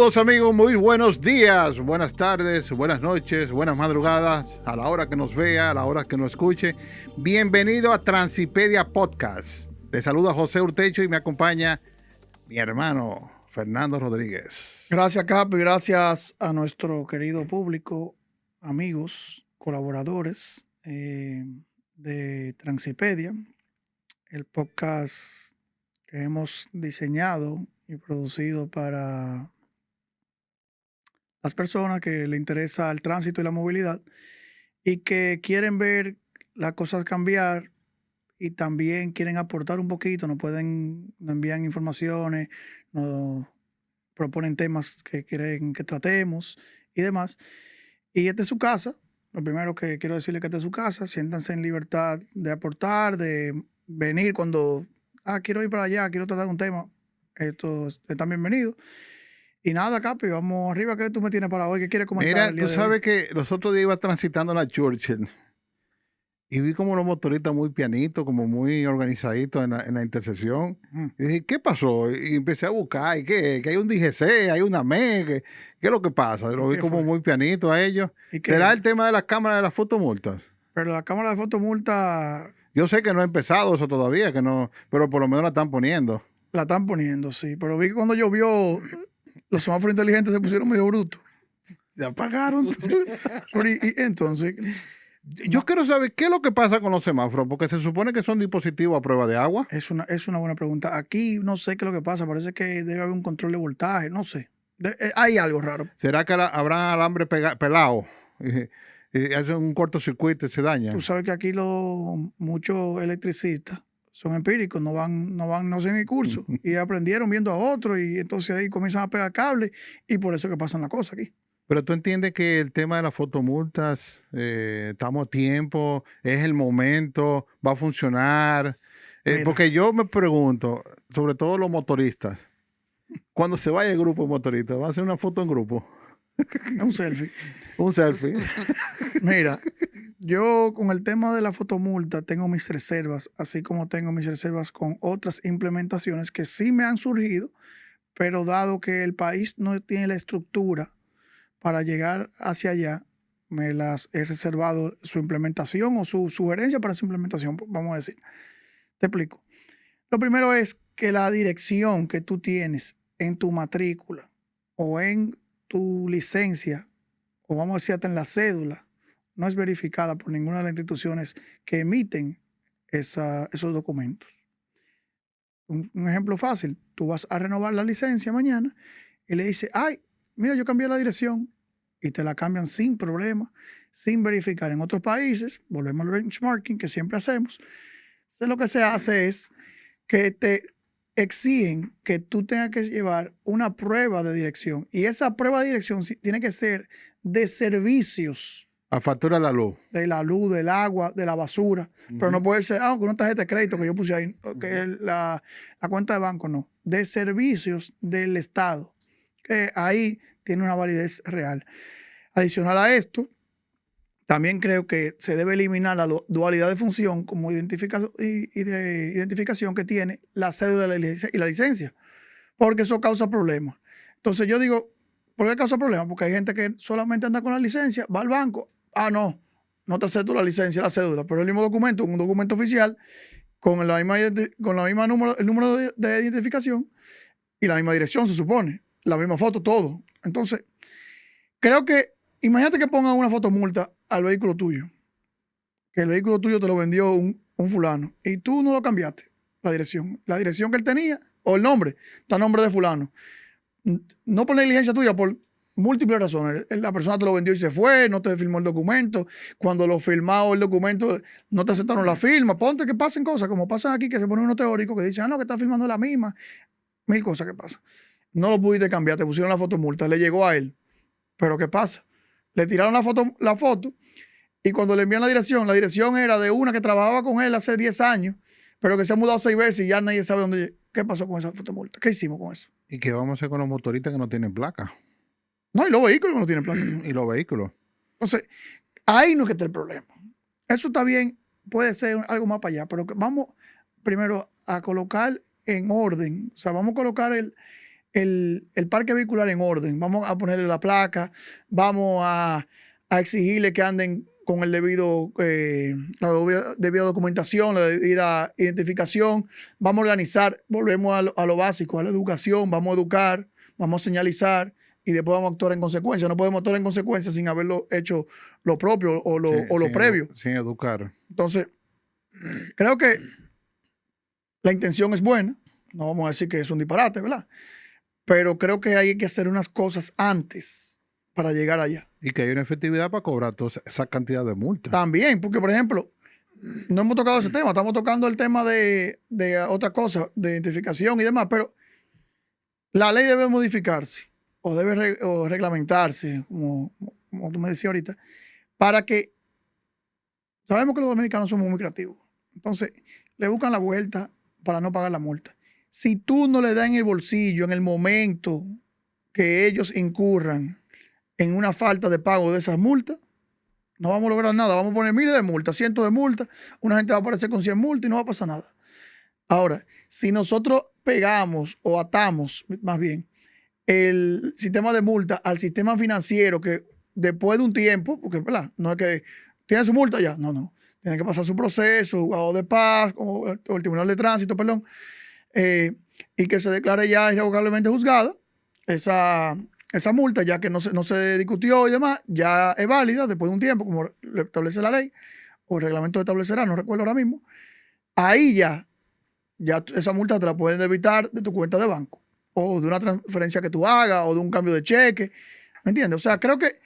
Saludos amigos, muy buenos días, buenas tardes, buenas noches, buenas madrugadas, a la hora que nos vea, a la hora que nos escuche. Bienvenido a Transipedia Podcast. Le saluda José Urtecho y me acompaña mi hermano Fernando Rodríguez. Gracias, Capi, gracias a nuestro querido público, amigos, colaboradores de Transipedia, el podcast que hemos diseñado y producido para las personas que le interesa el tránsito y la movilidad y que quieren ver las cosas cambiar y también quieren aportar un poquito, nos envían informaciones, nos proponen temas que quieren que tratemos y demás. Y esta es su casa. Lo primero que quiero decirle que esta es su casa. Siéntanse en libertad de aportar, de venir cuando, quiero ir para allá, quiero tratar un tema. Están bienvenidos. Y nada, Capi, vamos arriba. ¿Qué tú me tienes para hoy? ¿Qué quieres comentar? Mira, el día tú de sabes hoy? que los otros días iba transitando la Churchill y vi como los motoristas muy pianitos, como muy organizaditos en la intersección. Y dije, ¿qué pasó? Y empecé a buscar, ¿y qué? Que hay un DGC, hay una ME, ¿qué es lo que pasa? Lo vi ¿Qué como fue? muy pianito a ellos. ¿Y ¿Será qué? el tema de las cámaras de las fotomultas? Pero la cámara de fotomulta Yo sé que no ha empezado eso todavía, que no, pero por lo menos la están poniendo. la están poniendo, sí. Pero vi que cuando llovió, los semáforos inteligentes se pusieron medio brutos. Se apagaron. Pero y entonces, Yo quiero saber qué es lo que pasa con los semáforos, porque se supone que son dispositivos a prueba de agua. es una buena pregunta. Aquí no sé qué es lo que pasa. Parece que debe haber un control de voltaje. No sé. Hay algo raro. ¿Será que habrá alambre pelado? Y hace un cortocircuito y se daña. Tú sabes que aquí muchos electricistas son empíricos, no hacen el curso. Y aprendieron viendo a otros y entonces ahí comienzan a pegar cables y por eso que pasan las cosas aquí. Pero tú entiendes que el tema de las fotomultas, estamos a tiempo, es el momento, va a funcionar. Mira, Porque yo me pregunto, sobre todo los motoristas, cuando se vaya el grupo de motoristas, ¿va a hacer una foto en grupo? es un selfie. Un selfie. Mira, yo con el tema de la fotomulta tengo mis reservas, así como tengo mis reservas con otras implementaciones que sí me han surgido, pero dado que el país no tiene la estructura para llegar hacia allá, me las he reservado su implementación o su sugerencia para su implementación, vamos a decir. Te explico. Lo primero es que la dirección que tú tienes en tu matrícula o en tu licencia, o vamos a decir hasta en la cédula, no es verificada por ninguna de las instituciones que emiten esos documentos. Un ejemplo fácil, tú vas a renovar la licencia mañana y le dices, mira, yo cambié la dirección y te la cambian sin problema, sin verificar. En otros países, volvemos al benchmarking que siempre hacemos, entonces lo que se hace es que te exigen que tú tengas que llevar una prueba de dirección y esa prueba de dirección tiene que ser de servicios, A factura la luz. de la luz, del agua, de la basura, pero no puede ser, con una tarjeta de crédito que yo puse ahí, que es la cuenta de banco, no, de servicios del Estado, que ahí tiene una validez real. Adicional a esto, también creo que se debe eliminar la dualidad de función como identificación que tiene la cédula y la licencia, porque eso causa problemas. Entonces yo digo, ¿por qué causa problemas? Porque hay gente que solamente anda con la licencia, va al banco, no te acepto la licencia, la cédula, pero el mismo documento, un documento oficial, con la misma número, el número de identificación y la misma dirección, se supone, la misma foto, todo. Entonces, creo que, imagínate que pongan una fotomulta al vehículo tuyo, que el vehículo tuyo te lo vendió un fulano y tú no lo cambiaste, la dirección que él tenía o el nombre, está a nombre de fulano. No por negligencia tuya, por múltiples razones. La persona te lo vendió y se fue, no te firmó el documento. Cuando lo firmado el documento, no te aceptaron la firma. Ponte que pasen cosas, como pasan aquí, que se ponen unos teóricos que dicen, no, que está firmando la misma. Mil cosas que pasan. No lo pudiste cambiar, te pusieron la fotomulta, le llegó a él. Pero ¿qué pasa? Le tiraron la foto y cuando le envían la dirección era de una que trabajaba con él hace 10 años, pero que se ha mudado 6 veces y ya nadie sabe dónde. ¿Qué pasó con esa fotomulta? ¿Qué hicimos con eso? ¿Y qué vamos a hacer con los motoristas que no tienen placa? No, y los vehículos que no tienen placa. Y los vehículos. Entonces, ahí no es que está el problema. Eso está bien, puede ser algo más para allá, pero vamos primero a colocar en orden, o sea, vamos a colocar el parque vehicular en orden. Vamos a ponerle la placa, vamos a exigirle que anden con el la debida documentación, la debida identificación. Vamos a organizar, volvemos a lo básico, a la educación, vamos a educar, vamos a señalizar y después vamos a actuar en consecuencia. No podemos actuar en consecuencia sin haberlo hecho lo propio o lo previo. Sin educar. Entonces, creo que la intención es buena. No vamos a decir que es un disparate, ¿verdad? Pero creo que hay que hacer unas cosas antes para llegar allá. Y que hay una efectividad para cobrar toda esa cantidad de multas. También, porque por ejemplo, no hemos tocado ese tema, estamos tocando el tema de otra cosa, de identificación y demás, pero la ley debe modificarse o debe o reglamentarse, como tú me decías ahorita, para que sabemos que los dominicanos somos muy creativos. Entonces, le buscan la vuelta para no pagar la multa. Si tú no le das en el bolsillo en el momento que ellos incurran en una falta de pago de esas multas, no vamos a lograr nada. Vamos a poner miles de multas, cientos de multas. Una gente va a aparecer con 100 multas y no va a pasar nada. Ahora, si nosotros pegamos o atamos, más bien, el sistema de multa al sistema financiero, que después de un tiempo, porque ¿verdad? No es que tiene su multa ya, no. Tiene que pasar su proceso, juzgado de paz o el tribunal de tránsito, perdón, y que se declare ya irrevocablemente juzgada esa multa, ya que no se discutió y demás, ya es válida después de un tiempo, como lo establece la ley, o el reglamento establecerá, no recuerdo ahora mismo. Ahí ya esa multa te la pueden debitar de tu cuenta de banco, o de una transferencia que tú hagas, o de un cambio de cheque. ¿Me entiendes? O sea, creo que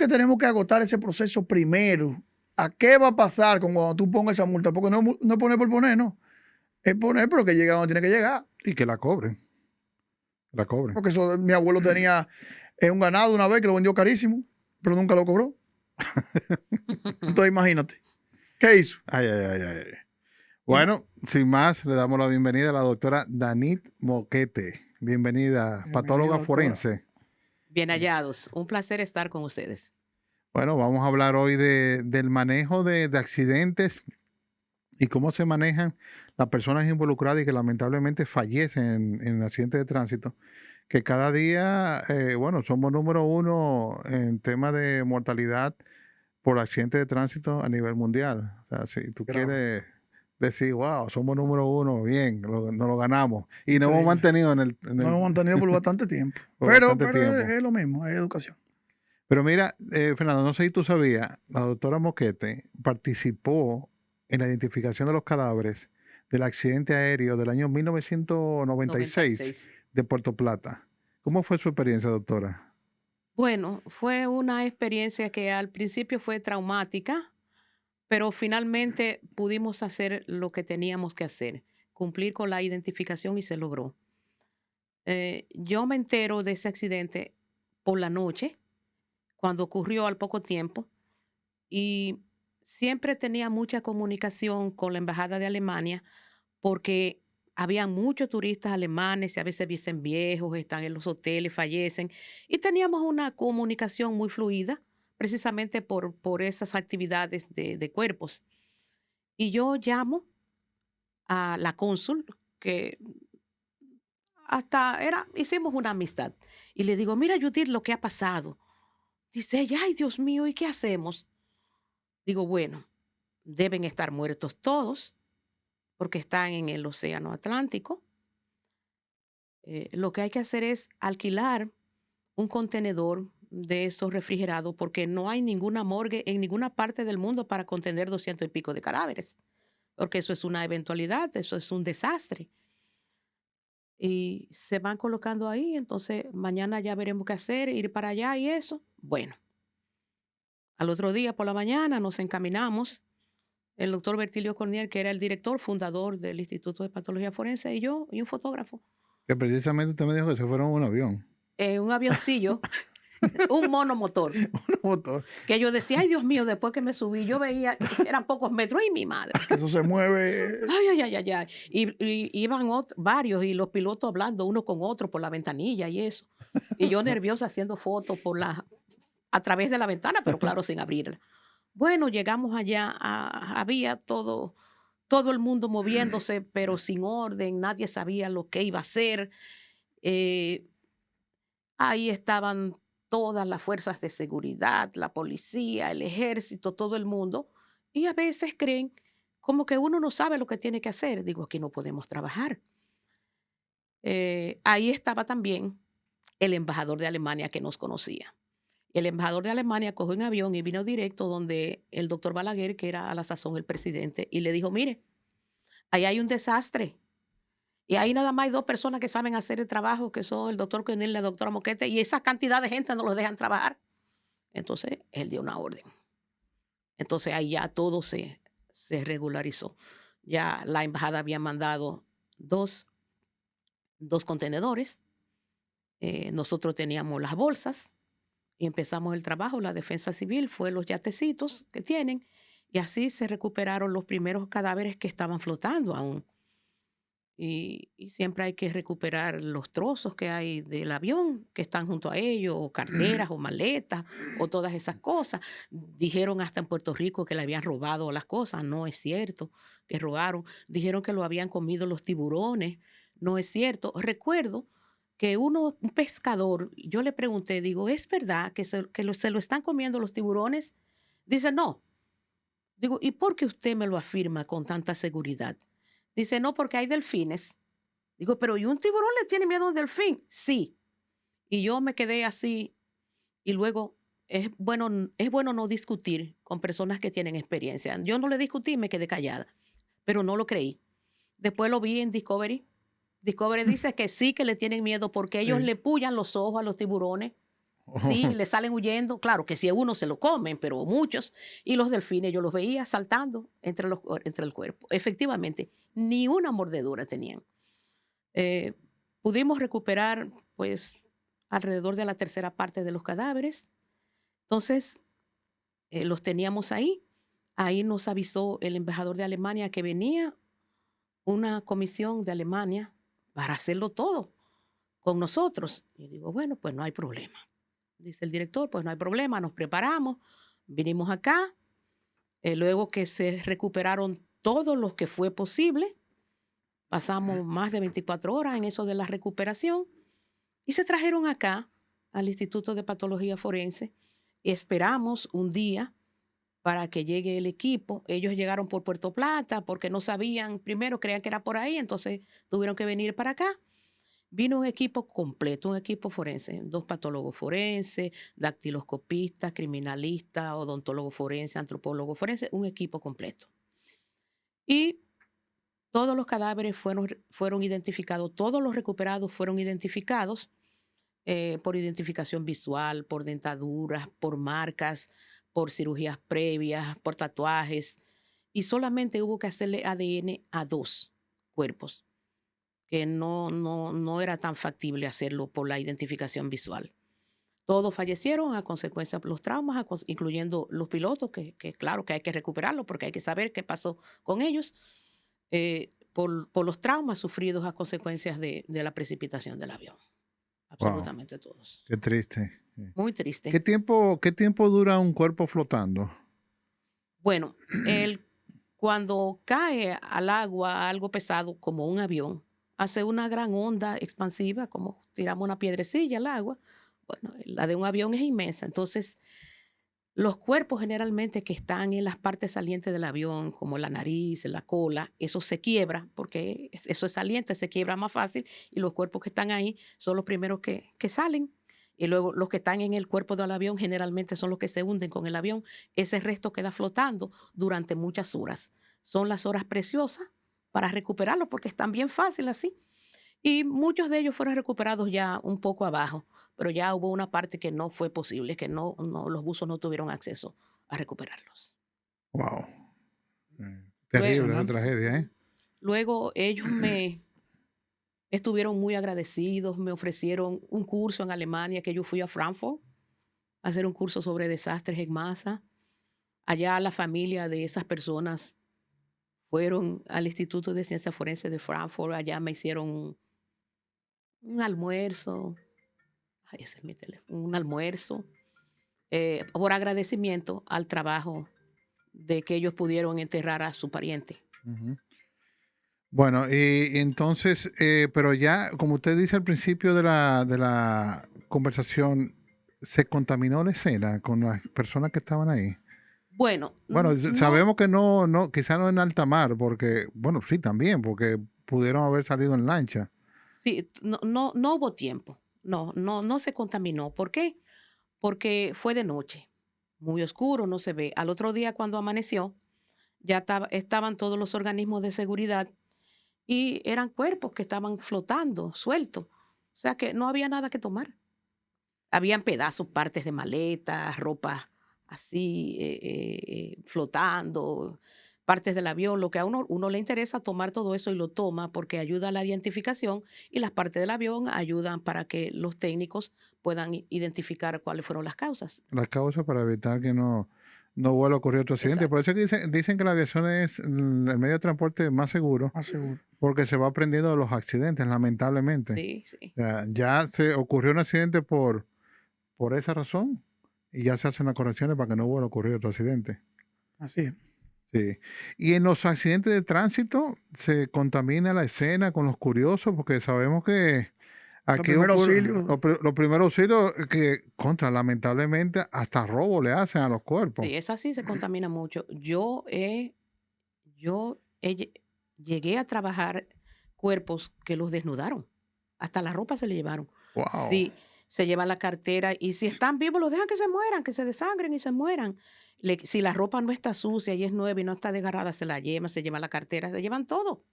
tenemos que agotar ese proceso primero. ¿A qué va a pasar cuando tú pongas esa multa? Porque no es poner por poner, no. Es poner, pero que llegue a donde tiene que llegar. Y que la cobren. La cobren. Porque eso, mi abuelo tenía un ganado una vez que lo vendió carísimo, pero nunca lo cobró. Entonces, imagínate. ¿Qué hizo? Ay. Bueno, sin más, le damos la bienvenida a la doctora Danit Moquete. Bienvenida, patóloga forense. Bien hallados. Un placer estar con ustedes. Bueno, vamos a hablar hoy del manejo de accidentes y cómo se manejan las personas involucradas y que lamentablemente fallecen en accidentes de tránsito, que cada día, somos número uno en tema de mortalidad por accidentes de tránsito a nivel mundial. O sea, si tú quieres decir, wow, somos número uno, bien, nos lo ganamos. Y nos hemos mantenido Nos hemos mantenido por bastante tiempo. Pero es lo mismo, es educación. Pero mira, Fernando, no sé si tú sabías, la doctora Moquete participó en la identificación de los cadáveres del accidente aéreo del año 1996 de Puerto Plata. ¿Cómo fue su experiencia, doctora? Bueno, fue una experiencia que al principio fue traumática, pero finalmente pudimos hacer lo que teníamos que hacer, cumplir con la identificación y se logró. Yo me entero de ese accidente por la noche, cuando ocurrió al poco tiempo, y siempre tenía mucha comunicación con la Embajada de Alemania porque había muchos turistas alemanes y a veces vienen viejos, están en los hoteles, fallecen, y teníamos una comunicación muy fluida precisamente por esas actividades de cuerpos. Y yo llamo a la cónsul, que hicimos una amistad, y le digo, mira Judith, lo que ha pasado. Dice ella, ay Dios mío, ¿y qué hacemos? Digo, bueno, deben estar muertos todos porque están en el océano Atlántico. Lo que hay que hacer es alquilar un contenedor de esos refrigerados porque no hay ninguna morgue en ninguna parte del mundo para contener 200 y pico de cadáveres, porque eso es una eventualidad, eso es un desastre. Y se van colocando ahí, entonces mañana ya veremos qué hacer, ir para allá y eso. Bueno, al otro día por la mañana nos encaminamos, el doctor Bertilio Cornier, que era el director, fundador del Instituto de Patología Forense, y yo, y un fotógrafo. Que precisamente usted me dijo que se fueron en un avión. Un avioncillo, un monomotor. Monomotor. Que yo decía, ay Dios mío, después que me subí, yo veía, eran pocos metros, y mi madre. Eso se mueve. Ay. Y iban varios, y los pilotos hablando uno con otro por la ventanilla y eso. Y yo nerviosa haciendo fotos a través de la ventana, pero claro, sin abrirla. Bueno, llegamos allá, había todo el mundo moviéndose, pero sin orden, nadie sabía lo que iba a hacer. Ahí estaban todas las fuerzas de seguridad, la policía, el ejército, todo el mundo. Y a veces creen como que uno no sabe lo que tiene que hacer. Digo, aquí no podemos trabajar. Ahí estaba también el embajador de Alemania que nos conocía. El embajador de Alemania cogió un avión y vino directo donde el doctor Balaguer, que era a la sazón el presidente, y le dijo, mire, ahí hay un desastre. Y ahí nada más hay 2 personas que saben hacer el trabajo, que son el doctor Coronel y la doctora Moquete, y esa cantidad de gente no los dejan trabajar. Entonces, él dio una orden. Entonces, ahí ya todo se regularizó. Ya la embajada había mandado dos contenedores. Nosotros teníamos las bolsas y empezamos el trabajo. La defensa civil fue los yatecitos que tienen y así se recuperaron los primeros cadáveres que estaban flotando aún. Y siempre hay que recuperar los trozos que hay del avión que están junto a ellos, o carteras, o maletas, o todas esas cosas. Dijeron hasta en Puerto Rico que le habían robado las cosas. No es cierto que robaron. Dijeron que lo habían comido los tiburones. No es cierto. Recuerdo que un pescador, yo le pregunté, digo, ¿es verdad que se lo están comiendo los tiburones? Dice, no. Digo, ¿y por qué usted me lo afirma con tanta seguridad? Dice, no, porque hay delfines. Digo, pero ¿y un tiburón le tiene miedo a un delfín? Sí. Y yo me quedé así y luego es bueno no discutir con personas que tienen experiencia. Yo no le discutí, me quedé callada, pero no lo creí. Después lo vi en Discovery. Discovery dice que sí que le tienen miedo porque ellos Sí. le pullan los ojos a los tiburones. Sí, Oh, le salen huyendo. Claro que si a uno se lo comen, pero muchos. Y los delfines yo los veía saltando entre el cuerpo. Efectivamente, ni una mordedura tenían. Eh, Pudimos recuperar, pues, alrededor de la tercera parte de los cadáveres. Entonces, los teníamos ahí. Ahí nos avisó el embajador de Alemania que venía una comisión de Alemania para hacerlo todo con nosotros. Y digo, bueno, pues no hay problema. Dice el director, pues no hay problema, nos preparamos, vinimos acá. Luego que se recuperaron todos los que fue posible, pasamos más de 24 horas en eso de la recuperación y se trajeron acá al Instituto de Patología Forense y esperamos un día para que llegue el equipo. Ellos llegaron por Puerto Plata porque no sabían, primero creían que era por ahí, entonces tuvieron que venir para acá. Vino un equipo completo, un equipo forense, 2 patólogos forenses, dactiloscopistas, criminalistas, odontólogo forense, antropólogo forense, un equipo completo. Y todos los cadáveres fueron identificados, todos los recuperados fueron identificados por identificación visual, por dentaduras, por marcas, por cirugías previas, por tatuajes, y solamente hubo que hacerle ADN a 2 cuerpos, que no era tan factible hacerlo por la identificación visual. Todos fallecieron a consecuencia de los traumas, incluyendo los pilotos, que claro que hay que recuperarlos porque hay que saber qué pasó con ellos, por los traumas sufridos a consecuencias de la precipitación del avión. wow, Absolutamente todos. qué triste. Muy ¿Qué triste. tiempo dura un cuerpo flotando? Bueno, cuando cae al agua algo pesado como un avión, hace una gran onda expansiva, como tiramos una piedrecilla al agua. Bueno, la de un avión es inmensa. Entonces, los cuerpos generalmente que están en las partes salientes del avión, como la nariz, la cola, eso se quiebra porque eso es saliente, se quiebra más fácil y los cuerpos que están ahí son los primeros que salen. Y luego los que están en el cuerpo del avión generalmente son los que se hunden con el avión. Ese resto queda flotando durante muchas horas. Son las horas preciosas para recuperarlo porque están bien fácil así. Y muchos de ellos fueron recuperados ya un poco abajo, pero ya hubo una parte que no fue posible, que los buzos no tuvieron acceso a recuperarlos. Wow. Terrible esa Impresionante. tragedia, ¿eh? Luego ellos me estuvieron muy agradecidos, me ofrecieron un curso en Alemania, que yo fui a Frankfurt a hacer un curso sobre desastres en masa. Allá la familia de esas personas fueron al Instituto de Ciencias Forenses de Frankfurt, allá me hicieron un almuerzo. Ay, ese es mi teléfono. Un almuerzo, por agradecimiento al trabajo de que ellos pudieron enterrar a su pariente. Ujú. Bueno, y entonces, pero ya, como usted dice al principio de la conversación, ¿se contaminó la escena con las personas que estaban ahí? Bueno, Bueno, no, sabemos que no, quizá no en alta mar, porque, bueno, sí, también, porque pudieron haber salido en lancha. sí, no hubo tiempo. No se contaminó. ¿Por qué? Porque fue de noche, muy oscuro, no se ve. Al otro día, cuando amaneció, ya estaban todos los organismos de seguridad y eran cuerpos que estaban flotando, sueltos. O sea que no había nada que tomar. Habían pedazos, partes de maletas, ropa así, flotando, partes del avión. Lo que a uno le interesa tomar todo eso y lo toma porque ayuda a la identificación y las partes del avión ayudan para que los técnicos puedan identificar cuáles fueron las causas. Las causas para evitar que no vuelva a ocurrir otro accidente. Por Exacto. eso es que dicen que la aviación es el medio de transporte más seguro, Más seguro. porque se va aprendiendo de los accidentes, lamentablemente. Sí, sí. O sea, ya se ocurrió un accidente por esa razón y ya se hacen las correcciones para que no vuelva a ocurrir otro accidente. Así es. Sí. Y en los accidentes de tránsito se contamina la escena con los curiosos, porque sabemos que Los aquí primeros ocurre, auxilios. los primeros auxilios que lamentablemente, hasta robo le hacen a los cuerpos. Sí, esa sí se contamina mucho. Yo llegué a trabajar cuerpos que los desnudaron. Hasta la ropa se le llevaron. Wow. Sí, se llevan la cartera y si están vivos los dejan que se mueran, que se desangren y se mueran. Si la ropa no está sucia y es nueva y no está desgarrada, se la llevan, se llevan la cartera, se llevan todo.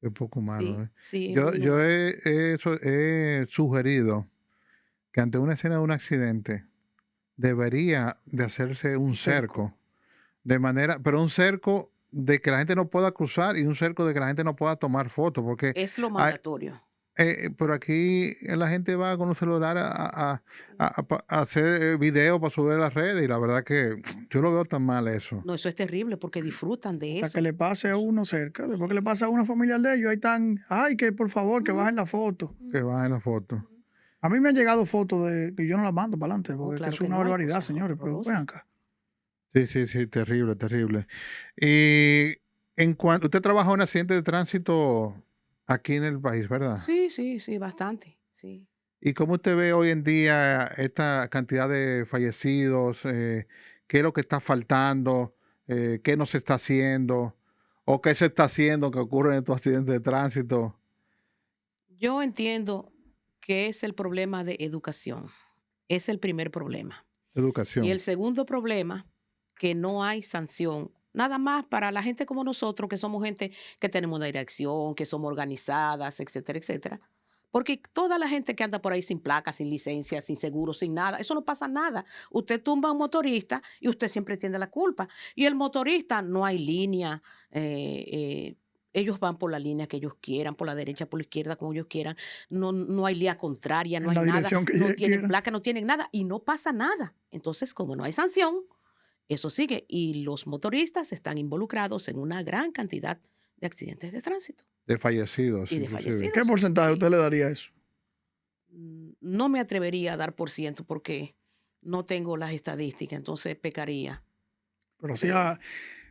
Es poco malo, Sí, ¿eh? sí, es muy Yo inhumano. he sugerido que ante una escena de un accidente debería de hacerse un Un cerco. cerco, de manera, pero un cerco de que la gente no pueda cruzar y un cerco de que la gente no pueda tomar fotos, porque Es lo hay, mandatorio. pero aquí la gente va con un celular a hacer video para subir a las redes y la verdad que yo lo veo tan mal eso, No, eso es terrible porque disfrutan de Hasta que eso. le pase a uno cerca. Después que le pasa a una familiar de ellos, ahí están. Ay, que por favor, que Ujú, bajen la foto. que ujú, va en la foto. ujú. A mí me han llegado fotos de que yo no las mando para adelante, No, porque es que claro eso es que una no, hay barbaridad, cosas señores. Pero ven horrorosas. acá. Sí, sí, sí, terrible, terrible. Y en cuanto usted trabaja en accidente de tránsito aquí en el país, ¿verdad? Sí, sí, sí, bastante, sí. ¿Y cómo usted ve hoy en día esta cantidad de fallecidos? ¿Qué es lo que está faltando? ¿Qué no se está haciendo? ¿O qué se está haciendo que ocurren estos accidentes de tránsito? Yo entiendo que es el problema de educación. Es el primer problema. Y el Educación. segundo problema, que no hay sanción. Nada más para la gente como nosotros, que somos gente que tenemos una dirección, que somos organizadas, etcétera, etcétera. Porque toda la gente que anda por ahí sin placa, sin licencia, sin seguro, sin nada, eso no pasa nada. Usted tumba a un motorista y usted siempre tiene la culpa. Y el motorista no hay línea. eh, eh, ellos van por la línea que ellos quieran, por la derecha, por la izquierda, como ellos quieran. No hay línea contraria, no En hay la nada, dirección que no ellos tienen quieran. placa, no tienen nada y no pasa nada. Entonces, como no hay sanción, eso sigue y los motoristas están involucrados en una gran cantidad de accidentes de tránsito De fallecidos, y de inclusive. ¿Qué fallecidos. porcentaje Sí. usted le daría a eso? No me atrevería a dar por ciento porque no tengo las estadísticas, entonces pecaría. Pero sí, Pero,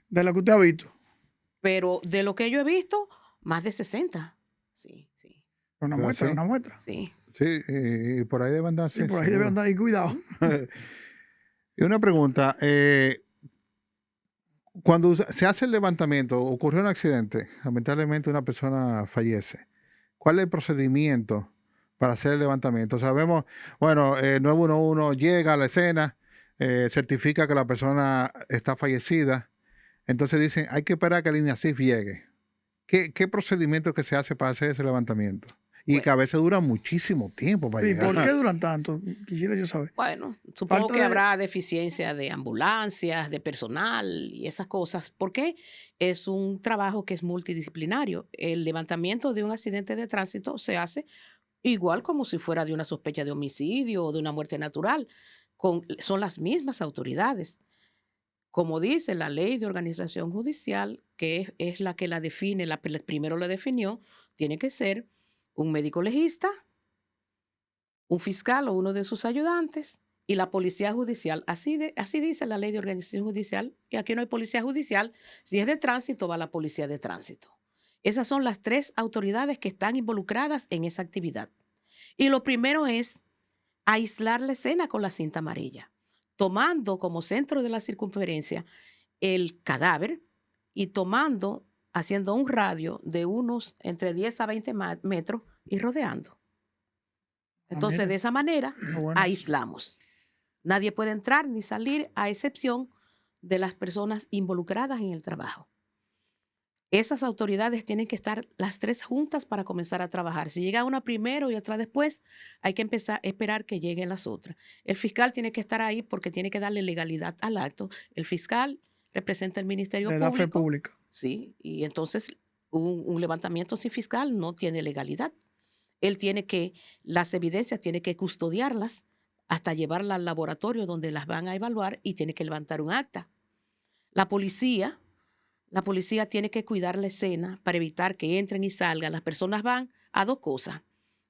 de lo que usted ha visto. pero de lo que yo he visto, más de 60. Sí, sí, Una ¿Verdad? muestra, Sí, una muestra. sí. sí, y por ahí debe andar, Sí, sí, por ahí debe seguro. andar ahí, cuidado. Ujú. Y una pregunta, cuando se hace el levantamiento, ocurrió un accidente, lamentablemente una persona fallece. ¿Cuál es el procedimiento para hacer el levantamiento? Sabemos, bueno, 911 llega a la escena, certifica que la persona está fallecida, entonces dicen, hay que esperar a que el INASIF llegue. ¿Qué procedimiento que se hace para hacer ese levantamiento? Y que Bueno, a veces dura muchísimo tiempo para Sí, ¿por qué llegar. duran tanto? Quisiera yo saber. bueno, supongo Falta que de. habrá deficiencia de ambulancias, de personal y esas cosas, porque es un trabajo que es multidisciplinario. El levantamiento de un accidente de tránsito se hace igual como si fuera de una sospecha de homicidio o de una muerte natural. Son las mismas autoridades. Como dice la ley de organización judicial, que es la que la define, primero la definió, tiene que ser un médico legista, un fiscal o uno de sus ayudantes y la policía judicial. Así dice la ley de organización judicial. Y aquí no hay policía judicial. Si es de tránsito, va la policía de tránsito. Esas son las 3 autoridades que están involucradas en esa actividad. Y lo primero es aislar la escena con la cinta amarilla, tomando como centro de la circunferencia el cadáver y haciendo un radio de unos entre 10 a 20 metros y rodeando. Entonces, de esa manera, aislamos. Nadie puede entrar ni salir a excepción de las personas involucradas en el trabajo. Esas autoridades tienen que estar las 3 juntas para comenzar a trabajar. Si llega una primero y otra después, hay que empezar a esperar que lleguen las otras. El fiscal tiene que estar ahí porque tiene que darle legalidad al acto. El fiscal representa el Ministerio Público. Le da fe pública. Sí, y entonces un levantamiento sin fiscal no tiene legalidad. Él las evidencias tiene que custodiarlas hasta llevarlas al laboratorio donde las van a evaluar y tiene que levantar un acta. La policía tiene que cuidar la escena para evitar que entren y salgan. Las personas van a 2 cosas.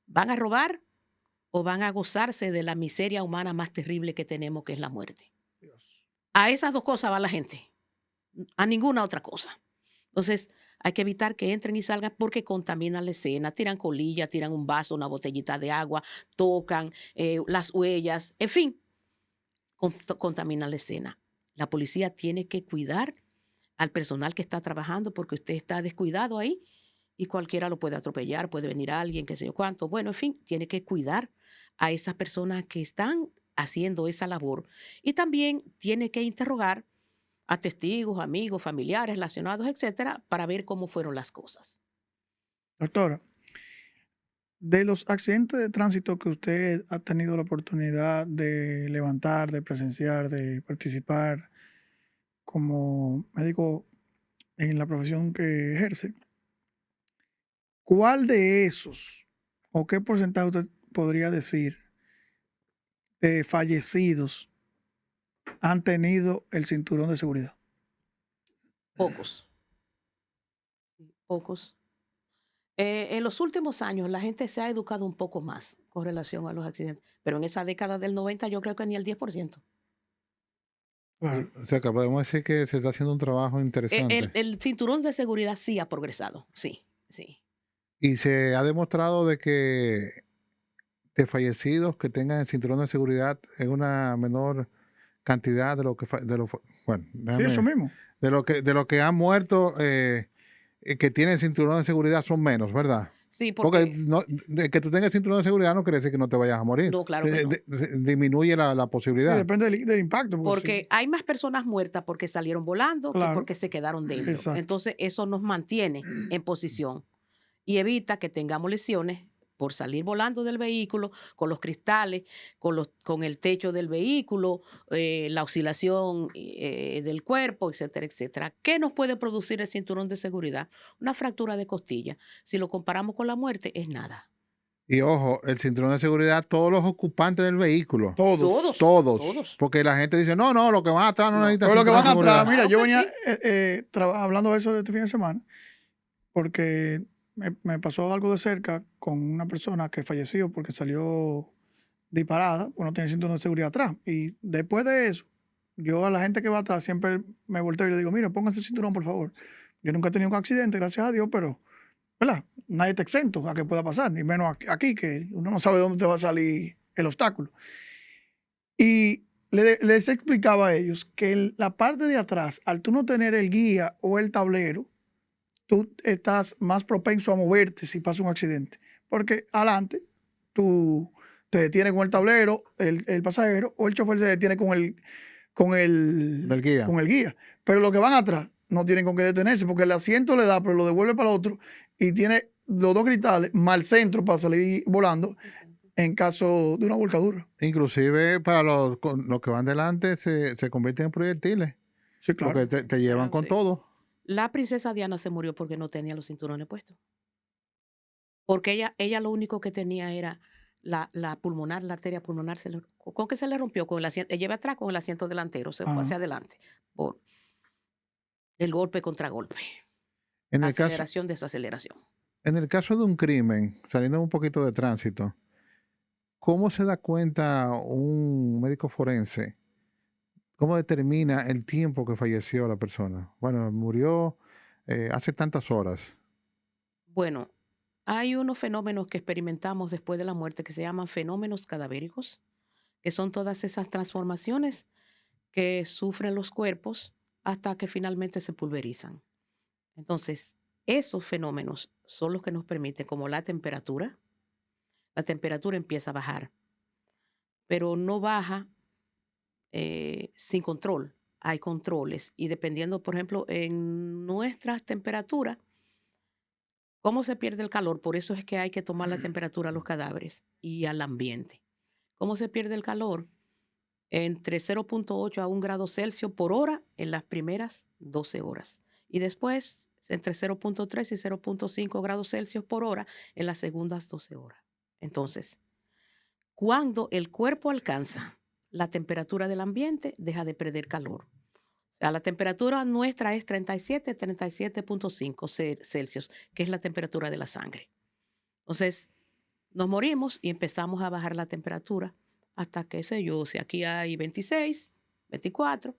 Van a robar o van a gozarse de la miseria humana más terrible que tenemos, que es la muerte. Dios. A esas 2 cosas va la gente. A ninguna otra cosa. Entonces, hay que evitar que entren y salgan porque contaminan la escena. Tiran colilla, tiran un vaso, una botellita de agua, tocan las huellas. En fin, contaminan la escena. La policía tiene que cuidar al personal que está trabajando porque usted está descuidado ahí y cualquiera lo puede atropellar, puede venir alguien, qué sé yo cuánto. Bueno, en fin, tiene que cuidar a esas personas que están haciendo esa labor y también tiene que interrogar a testigos, amigos, familiares, relacionados, etcétera, para ver cómo fueron las cosas. Doctora, de los accidentes de tránsito que usted ha tenido la oportunidad de levantar, de presenciar, de participar como médico en la profesión que ejerce, ¿cuál de esos o qué porcentaje usted podría decir de fallecidos han tenido el cinturón de seguridad? Pocos. En los últimos años la gente se ha educado un poco más con relación a los accidentes, pero en esa década del 90 yo creo que ni el 10%. Claro. O sea, que podemos decir que se está haciendo un trabajo interesante. El cinturón de seguridad sí ha progresado, sí. Y se ha demostrado de que de fallecidos que tengan el cinturón de seguridad es una menor cantidad de lo que Sí, eso mismo. de lo que han muerto que tienen cinturón de seguridad son menos, ¿verdad? Sí, porque que tú tengas el cinturón de seguridad no quiere decir que no te vayas a morir. No, claro que no. Disminuye la posibilidad. Sí, depende del impacto. Porque hay más personas muertas porque salieron volando que porque se quedaron dentro. Exacto. Entonces, eso nos mantiene en posición y evita que tengamos lesiones por salir volando del vehículo, con los cristales, con el techo del vehículo, la oscilación del cuerpo, etcétera, etcétera. ¿Qué nos puede producir el cinturón de seguridad? Una fractura de costilla. Si lo comparamos con la muerte, es nada. Y ojo, el cinturón de seguridad, todos los ocupantes del vehículo. Todos. Porque la gente dice, no, lo que van atrás no necesita pero lo que van seguridad. atrás, mira, yo venía hablando de eso de este fin de semana, porque me pasó algo de cerca con una persona que falleció porque salió disparada, pues no tenía cinturón de seguridad atrás. Y después de eso, yo a la gente que va atrás siempre me volteo y le digo, mira, pónganse el cinturón, por favor. Yo nunca he tenido un accidente, gracias a Dios, pero, ¿verdad? Nadie está exento a que pueda pasar, ni menos aquí, que uno no sabe dónde te va a salir el obstáculo. Y les explicaba a ellos que la parte de atrás, al tú no tener el guía o el tablero, tú estás más propenso a moverte si pasa un accidente. Porque adelante, tú te detienes con el tablero, el pasajero, o el chofer se detiene con el guía. Pero los que van atrás no tienen con qué detenerse, porque el asiento le da, pero lo devuelve para el otro, y tiene los 2 cristales más el centro para salir volando en caso de una volcadura. Inclusive para los que van delante se convierten en proyectiles. Sí, claro. Porque te llevan con todo. La princesa Diana se murió porque no tenía los cinturones puestos. Porque ella lo único que tenía era la arteria pulmonar. ¿Con qué se le rompió? Con el asiento. Ella iba atrás con el asiento delantero, se fue hacia adelante. Por el golpe contra golpe. Aceleración, desaceleración. En el caso de un crimen, saliendo un poquito de tránsito, ¿cómo se da cuenta un médico forense? ¿Cómo determina el tiempo que falleció la persona? Bueno, murió hace tantas horas. Bueno, hay unos fenómenos que experimentamos después de la muerte que se llaman fenómenos cadavéricos, que son todas esas transformaciones que sufren los cuerpos hasta que finalmente se pulverizan. Entonces, esos fenómenos son los que nos permiten, como la temperatura empieza a bajar, pero no baja sin control. Hay controles y dependiendo, por ejemplo, en nuestras temperaturas, cómo se pierde el calor, por eso es que hay que tomar la temperatura a los cadáveres y al ambiente. ¿Cómo se pierde el calor? Entre 0.8 a 1 grado Celsius por hora en las primeras 12 horas. Y después entre 0.3 y 0.5 grados Celsius por hora en las segundas 12 horas. Entonces, cuando el cuerpo alcanza la temperatura del ambiente, deja de perder calor. O sea, la temperatura nuestra es 37.5 Celsius, que es la temperatura de la sangre. Entonces, nos morimos y empezamos a bajar la temperatura hasta, qué sé yo, si aquí hay 26, 24,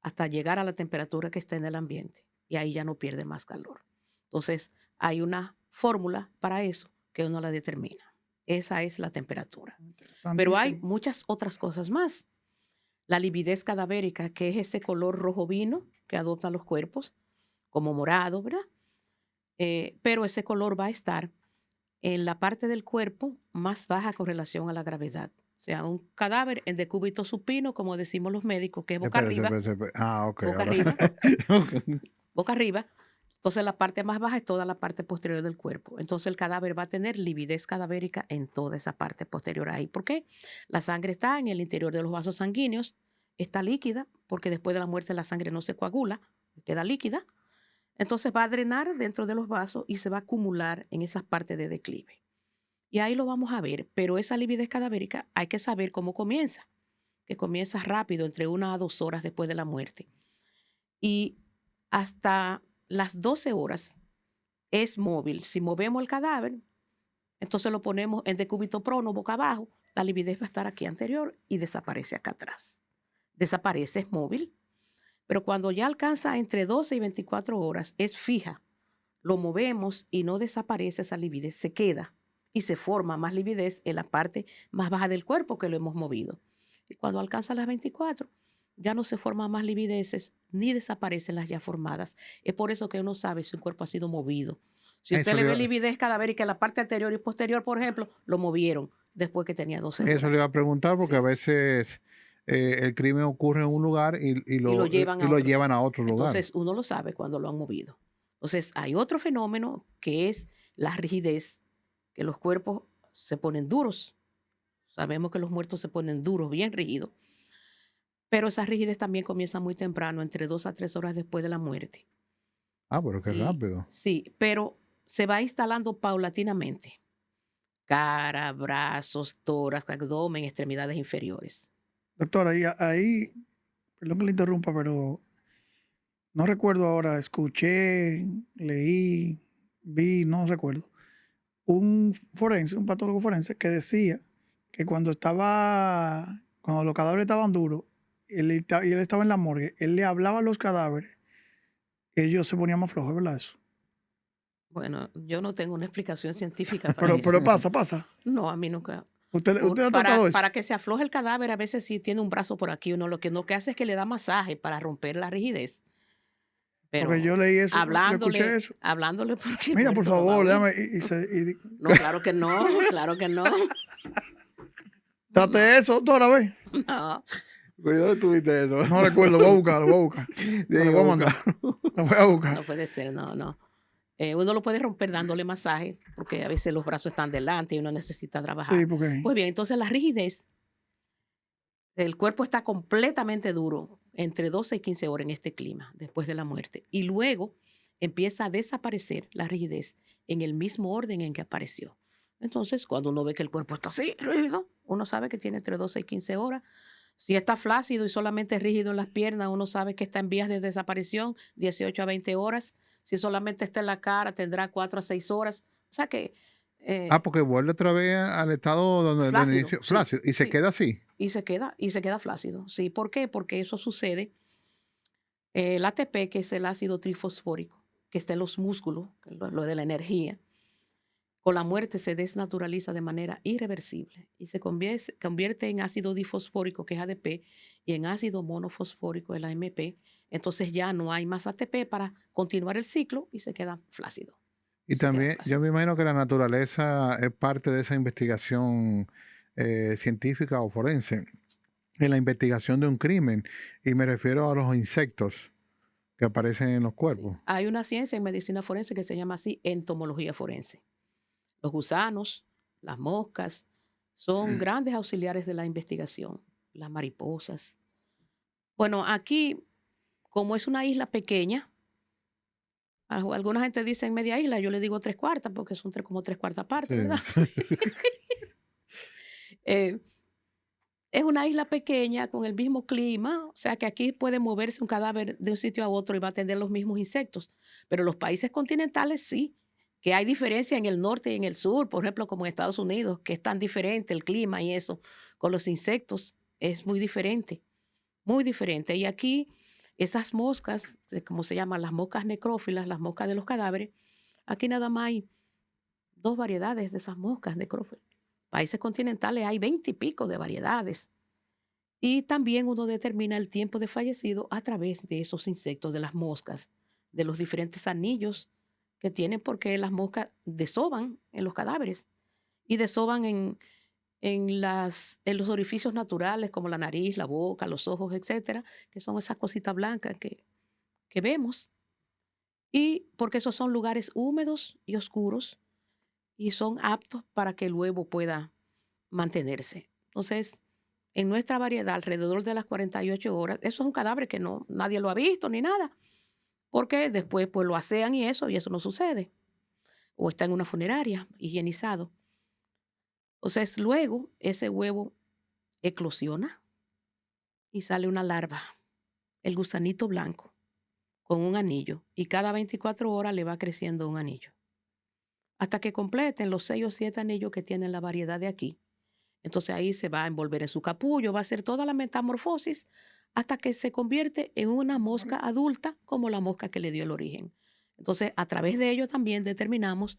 hasta llegar a la temperatura que está en el ambiente. Y ahí ya no pierde más calor. Entonces, hay una fórmula para eso que uno la determina. Esa es la temperatura. Pero hay muchas otras cosas más. La lividez cadavérica, que es ese color rojo vino que adoptan los cuerpos, como morado, ¿verdad? Pero ese color va a estar en la parte del cuerpo más baja con relación a la gravedad. O sea, un cadáver en decúbito supino, como decimos los médicos, que es boca arriba. Ok. Boca arriba. Boca arriba. Entonces la parte más baja es toda la parte posterior del cuerpo. Entonces el cadáver va a tener lividez cadavérica en toda esa parte posterior ahí. ¿Por qué? La sangre está en el interior de los vasos sanguíneos, está líquida, porque después de la muerte la sangre no se coagula, queda líquida. Entonces va a drenar dentro de los vasos y se va a acumular en esas partes de declive. Y ahí lo vamos a ver, pero esa lividez cadavérica hay que saber cómo comienza, que comienza rápido, entre 1 a 2 horas después de la muerte. Y hasta las 12 horas es móvil. Si movemos el cadáver, entonces lo ponemos en decúbito prono, boca abajo, la lividez va a estar aquí anterior y desaparece acá atrás. Desaparece, es móvil, pero cuando ya alcanza entre 12 y 24 horas, es fija. Lo movemos y no desaparece esa lividez, se queda y se forma más lividez en la parte más baja del cuerpo que lo hemos movido. Y cuando alcanza las 24, ya no se forman más livideces ni desaparecen las ya formadas. Es por eso que uno sabe si un cuerpo ha sido movido. Si usted le ve lividez cadavérica en la parte anterior y posterior, por ejemplo, lo movieron después que tenía 12 horas. Eso le iba a preguntar porque a veces el crimen ocurre en un lugar y lo llevan a otro lugar. Entonces uno lo sabe cuando lo han movido. Entonces hay otro fenómeno que es la rigidez, que los cuerpos se ponen duros. Sabemos que los muertos se ponen duros, bien rígidos. Pero esa rigidez también comienza muy temprano, entre 2 a 3 horas después de la muerte. Ah, pero qué rápido. Sí, pero se va instalando paulatinamente. Cara, brazos, tórax, abdomen, extremidades inferiores. Doctora, ahí, perdón que le interrumpa, pero no recuerdo ahora, escuché, leí, vi, no recuerdo, un patólogo forense que decía que cuando los cadáveres estaban duros, y él estaba en la morgue, él le hablaba a los cadáveres, ellos se ponían más flojos, ¿verdad eso? Bueno, yo no tengo una explicación científica para eso. Pero pasa. No, a mí nunca. ¿Usted ha tratado eso? Para que se afloje el cadáver, a veces si tiene un brazo por aquí, uno lo que hace es que le da masaje para romper la rigidez. Pero porque yo leí eso, hablándole, escuché eso. Hablándole porque mira, por favor, déjame. No, claro que no, claro que no. Trate eso, doctora, ve. No. ¿Dónde tuviste eso? No recuerdo, lo voy a buscar. Lo voy a mandar. Lo voy a buscar. No puede ser, no. Uno lo puede romper dándole masaje, porque a veces los brazos están delante y uno necesita trabajar. Sí, porque... Pues bien, entonces la rigidez, el cuerpo está completamente duro entre 12 y 15 horas en este clima, después de la muerte. Y luego empieza a desaparecer la rigidez en el mismo orden en que apareció. Entonces, cuando uno ve que el cuerpo está así, rígido, uno sabe que tiene entre 12 y 15 horas. Si está flácido y solamente rígido en las piernas, uno sabe que está en vías de desaparición, 18 a 20 horas. Si solamente está en la cara, tendrá 4 a 6 horas. O sea que... porque vuelve otra vez al estado donde flácido, inicio, flácido, y se queda así. Y se queda flácido. Sí, ¿por qué? Porque eso sucede. El ATP, que es el ácido trifosfórico, que está en los músculos, que es lo de la energía, con la muerte se desnaturaliza de manera irreversible y se convierte en ácido difosfórico, que es ADP, y en ácido monofosfórico, el AMP. Entonces ya no hay más ATP para continuar el ciclo y se queda flácido. Y Se queda también, yo flácido. me imagino que la naturaleza es parte de esa investigación científica o forense, en la investigación de un crimen, y me refiero a los insectos que aparecen en los Sí. cuerpos. Hay una ciencia en medicina forense que se llama así entomología forense. Los gusanos, las moscas, son grandes auxiliares de la investigación. Las mariposas. Bueno, aquí, como es una isla pequeña, alguna gente dice media isla, yo le digo 3/4 porque son como 3/4 partes, Sí. ¿verdad? Eh, es una isla pequeña con el mismo clima, o sea que aquí puede moverse un cadáver de un sitio a otro y va a tener los mismos insectos. Pero los países continentales sí, que hay diferencia en el norte y en el sur, por ejemplo, como en Estados Unidos, que es tan diferente el clima y eso, con los insectos es muy diferente, muy diferente. Y aquí esas moscas, como se llaman las moscas necrófilas, las moscas de los cadáveres, aquí nada más hay 2 variedades de esas moscas necrófilas. Países continentales hay 20 y pico de variedades. Y también uno determina el tiempo de fallecido a través de esos insectos, de las moscas, de los diferentes anillos que tienen, porque las moscas desoban en los cadáveres y desoban en los orificios naturales como la nariz, la boca, los ojos, etcétera, que son esas cositas blancas que vemos. Y porque esos son lugares húmedos y oscuros y son aptos para que el huevo pueda mantenerse. Entonces, en nuestra variedad, alrededor de las 48 horas, eso es un cadáver que no, nadie lo ha visto ni nada, porque después pues lo asean y eso no sucede. O está en una funeraria, higienizado. Entonces, luego ese huevo eclosiona y sale una larva, el gusanito blanco, con un anillo, y cada 24 horas le va creciendo un anillo, hasta que completen los 6 o 7 anillos que tiene la variedad de aquí. Entonces ahí se va a envolver en su capullo, va a hacer toda la metamorfosis hasta que se convierte en una mosca adulta como la mosca que le dio el origen. Entonces, a través de ello también determinamos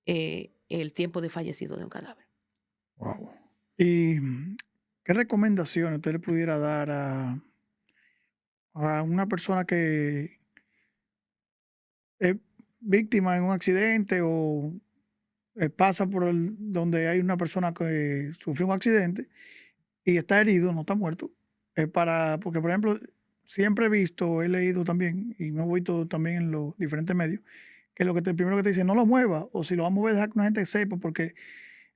el tiempo de fallecido de un cadáver. Wow. ¿Y qué recomendaciones usted le pudiera dar a una persona que es víctima en un accidente o pasa por donde hay una persona que sufrió un accidente y está herido, no está muerto? Porque, por ejemplo, siempre he visto, he leído también y me he visto también en los diferentes medios, que primero que te dicen, no lo mueva, o si lo va a mover, deja que una gente sepa, porque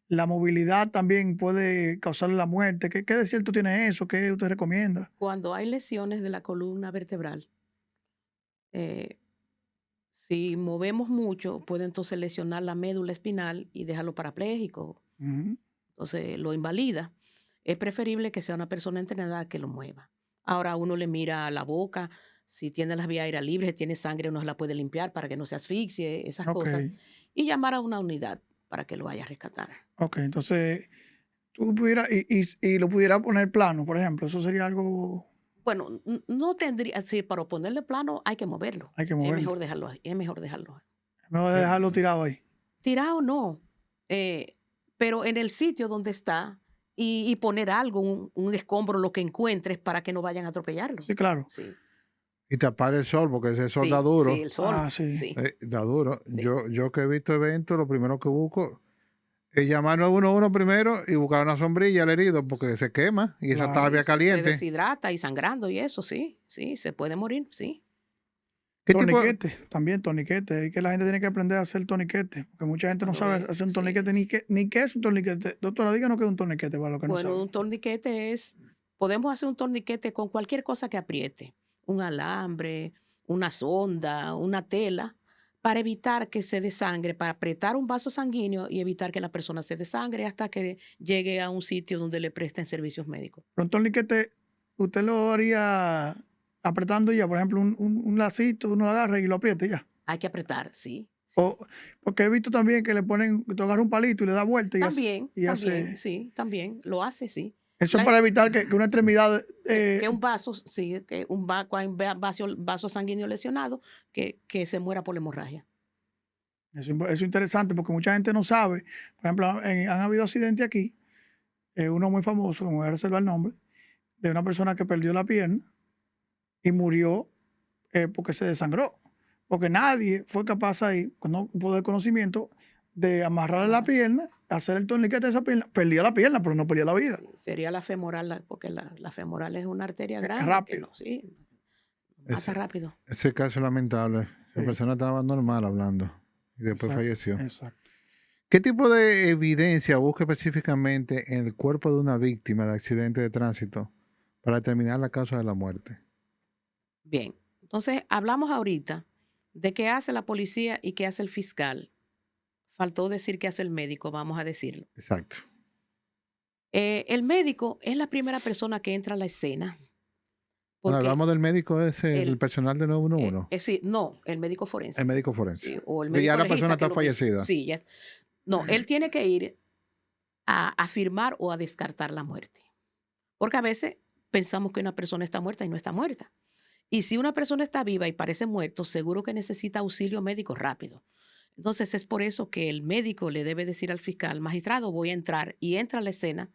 la movilidad también puede causarle la muerte. ¿Qué de cierto tiene eso? ¿Qué usted recomienda? Cuando hay lesiones de la columna vertebral, eh, si movemos mucho, puede entonces lesionar la médula espinal y dejarlo parapléjico. Ujú. Entonces lo invalida. Es preferible que sea una persona entrenada que lo mueva. Ahora uno le mira la boca, si tiene las vías aéreas libres, si tiene sangre, uno se la puede limpiar para que no se asfixie, esas Ok, cosas, y llamar a una unidad para que lo vaya a rescatar. ok. Entonces, tú pudieras, y lo pudiera poner plano, por ejemplo, eso sería algo, Bueno, no tendría, sí, para ponerle plano hay que moverlo. hay que Es moverlo. mejor dejarlo ahí, es mejor dejarlo ahí. No voy a Yo- dejarlo tirado ahí. Tirado no, pero en el sitio donde está y poner algo, un escombro, lo que encuentres para que no vayan a atropellarlo. Sí, claro. Sí, Y tapar el sol, porque ese sol da sí, duro. sí, el sol. Sí. Sí, Da duro. sí. Yo que he visto eventos, lo primero que busco es llamar 911 primero y buscar una sombrilla al herido, porque se quema y esa Claro. tabia Se caliente. deshidrata y sangrando y eso, sí, sí, se puede morir, sí. ¿Qué tipo? Torniquete, también torniquete. Es que la gente tiene que aprender a hacer torniquete, porque mucha gente no sabe hacer un Sí. torniquete, ni qué es un torniquete. Doctora, díganos qué es un torniquete para los que no Bueno, saben. un torniquete podemos hacer un torniquete con cualquier cosa que apriete, un alambre, una sonda, una tela, para evitar que se desangre, para apretar un vaso sanguíneo y evitar que la persona se desangre hasta que llegue a un sitio donde le presten servicios médicos. Pero un torniquete, usted lo haría apretando ya, por ejemplo, un lacito, uno lo agarra y lo aprieta y ya. Hay que apretar, sí. O, porque he visto también que le ponen, tú agarras un palito y le da vuelta y También, hace. sí, también, lo hace, sí. Eso es para evitar que una extremidad... que un vaso, sí, que un vaso sanguíneo lesionado, que se muera por la hemorragia. Eso es interesante porque mucha gente no sabe. Por ejemplo, han habido accidentes aquí, uno muy famoso, me voy a reservar el nombre, de una persona que perdió la pierna y murió porque se desangró. Porque nadie fue capaz ahí, con no poder conocimiento, de amarrarle la pierna, hacer el torniquete de esa pierna. Perdía la pierna, pero no perdía la vida. Sí, sería la femoral, porque la femoral es una arteria grande. Rápido. Sí, mata rápido. Ese caso es lamentable. La persona estaba normal hablando y después falleció. Exacto. ¿Qué tipo de evidencia busca específicamente en el cuerpo de una víctima de accidente de tránsito para determinar la causa de la muerte? Bien, entonces hablamos ahorita de qué hace la policía y qué hace el fiscal. Faltó decir qué hace el médico, vamos a decirlo. Exacto. El médico es la primera persona que entra a la escena. Cuando hablamos del médico, es el personal del 911. Sí, no, el médico forense. El médico forense. Sí, o el Que médico ya la legista persona que está fallecida. Sí, ya. No, él tiene que ir a afirmar o a descartar la muerte. Porque a veces pensamos que una persona está muerta y no está muerta. Y si una persona está viva y parece muerto, seguro que necesita auxilio médico rápido. Entonces es por eso que el médico le debe decir al fiscal, magistrado, voy a entrar, y entra a la escena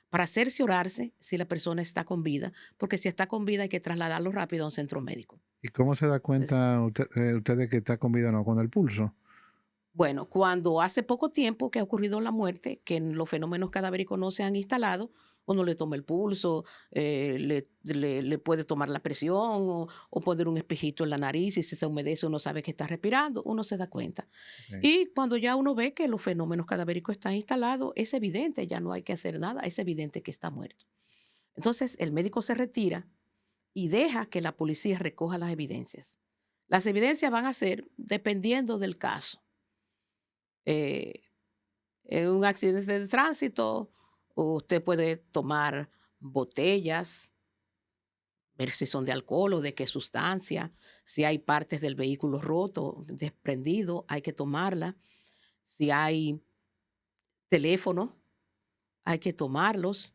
para cerciorarse si la persona está con vida, porque si está con vida hay que trasladarlo rápido a un centro médico. ¿Y cómo se da cuenta usted de que está con vida o no? ¿Con el pulso? Bueno, cuando hace poco tiempo que ha ocurrido la muerte, que los fenómenos cadavéricos no se han instalado, uno le toma el pulso, le puede tomar la presión o poner un espejito en la nariz y si se humedece uno sabe que está respirando, uno se da cuenta. Okay. Y cuando ya uno ve que los fenómenos cadavéricos están instalados, es evidente, ya no hay que hacer nada, es evidente que está muerto. Entonces el médico se retira y deja que la policía recoja las evidencias. Las evidencias van a ser dependiendo del caso. En un accidente de tránsito, usted puede tomar botellas, ver si son de alcohol o de qué sustancia. Si hay partes del vehículo roto, desprendido, hay que tomarla. Si hay teléfono, hay que tomarlos.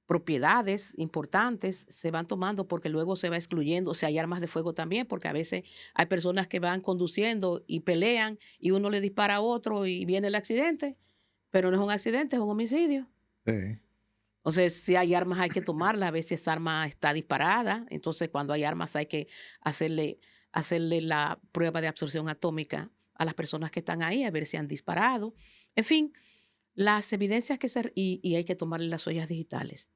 Propiedades importantes se van tomando porque luego se va excluyendo. Si hay armas de fuego también, porque a veces hay personas que van conduciendo y pelean y uno le dispara a otro y viene el accidente, pero no es un accidente, es un homicidio. Sí. Entonces, si hay armas hay que tomarlas, a veces esa arma está disparada, entonces cuando hay armas hay que hacerle la prueba de absorción atómica a las personas que están ahí, a ver si han disparado. En fin, las evidencias y hay que tomarle las huellas digitales.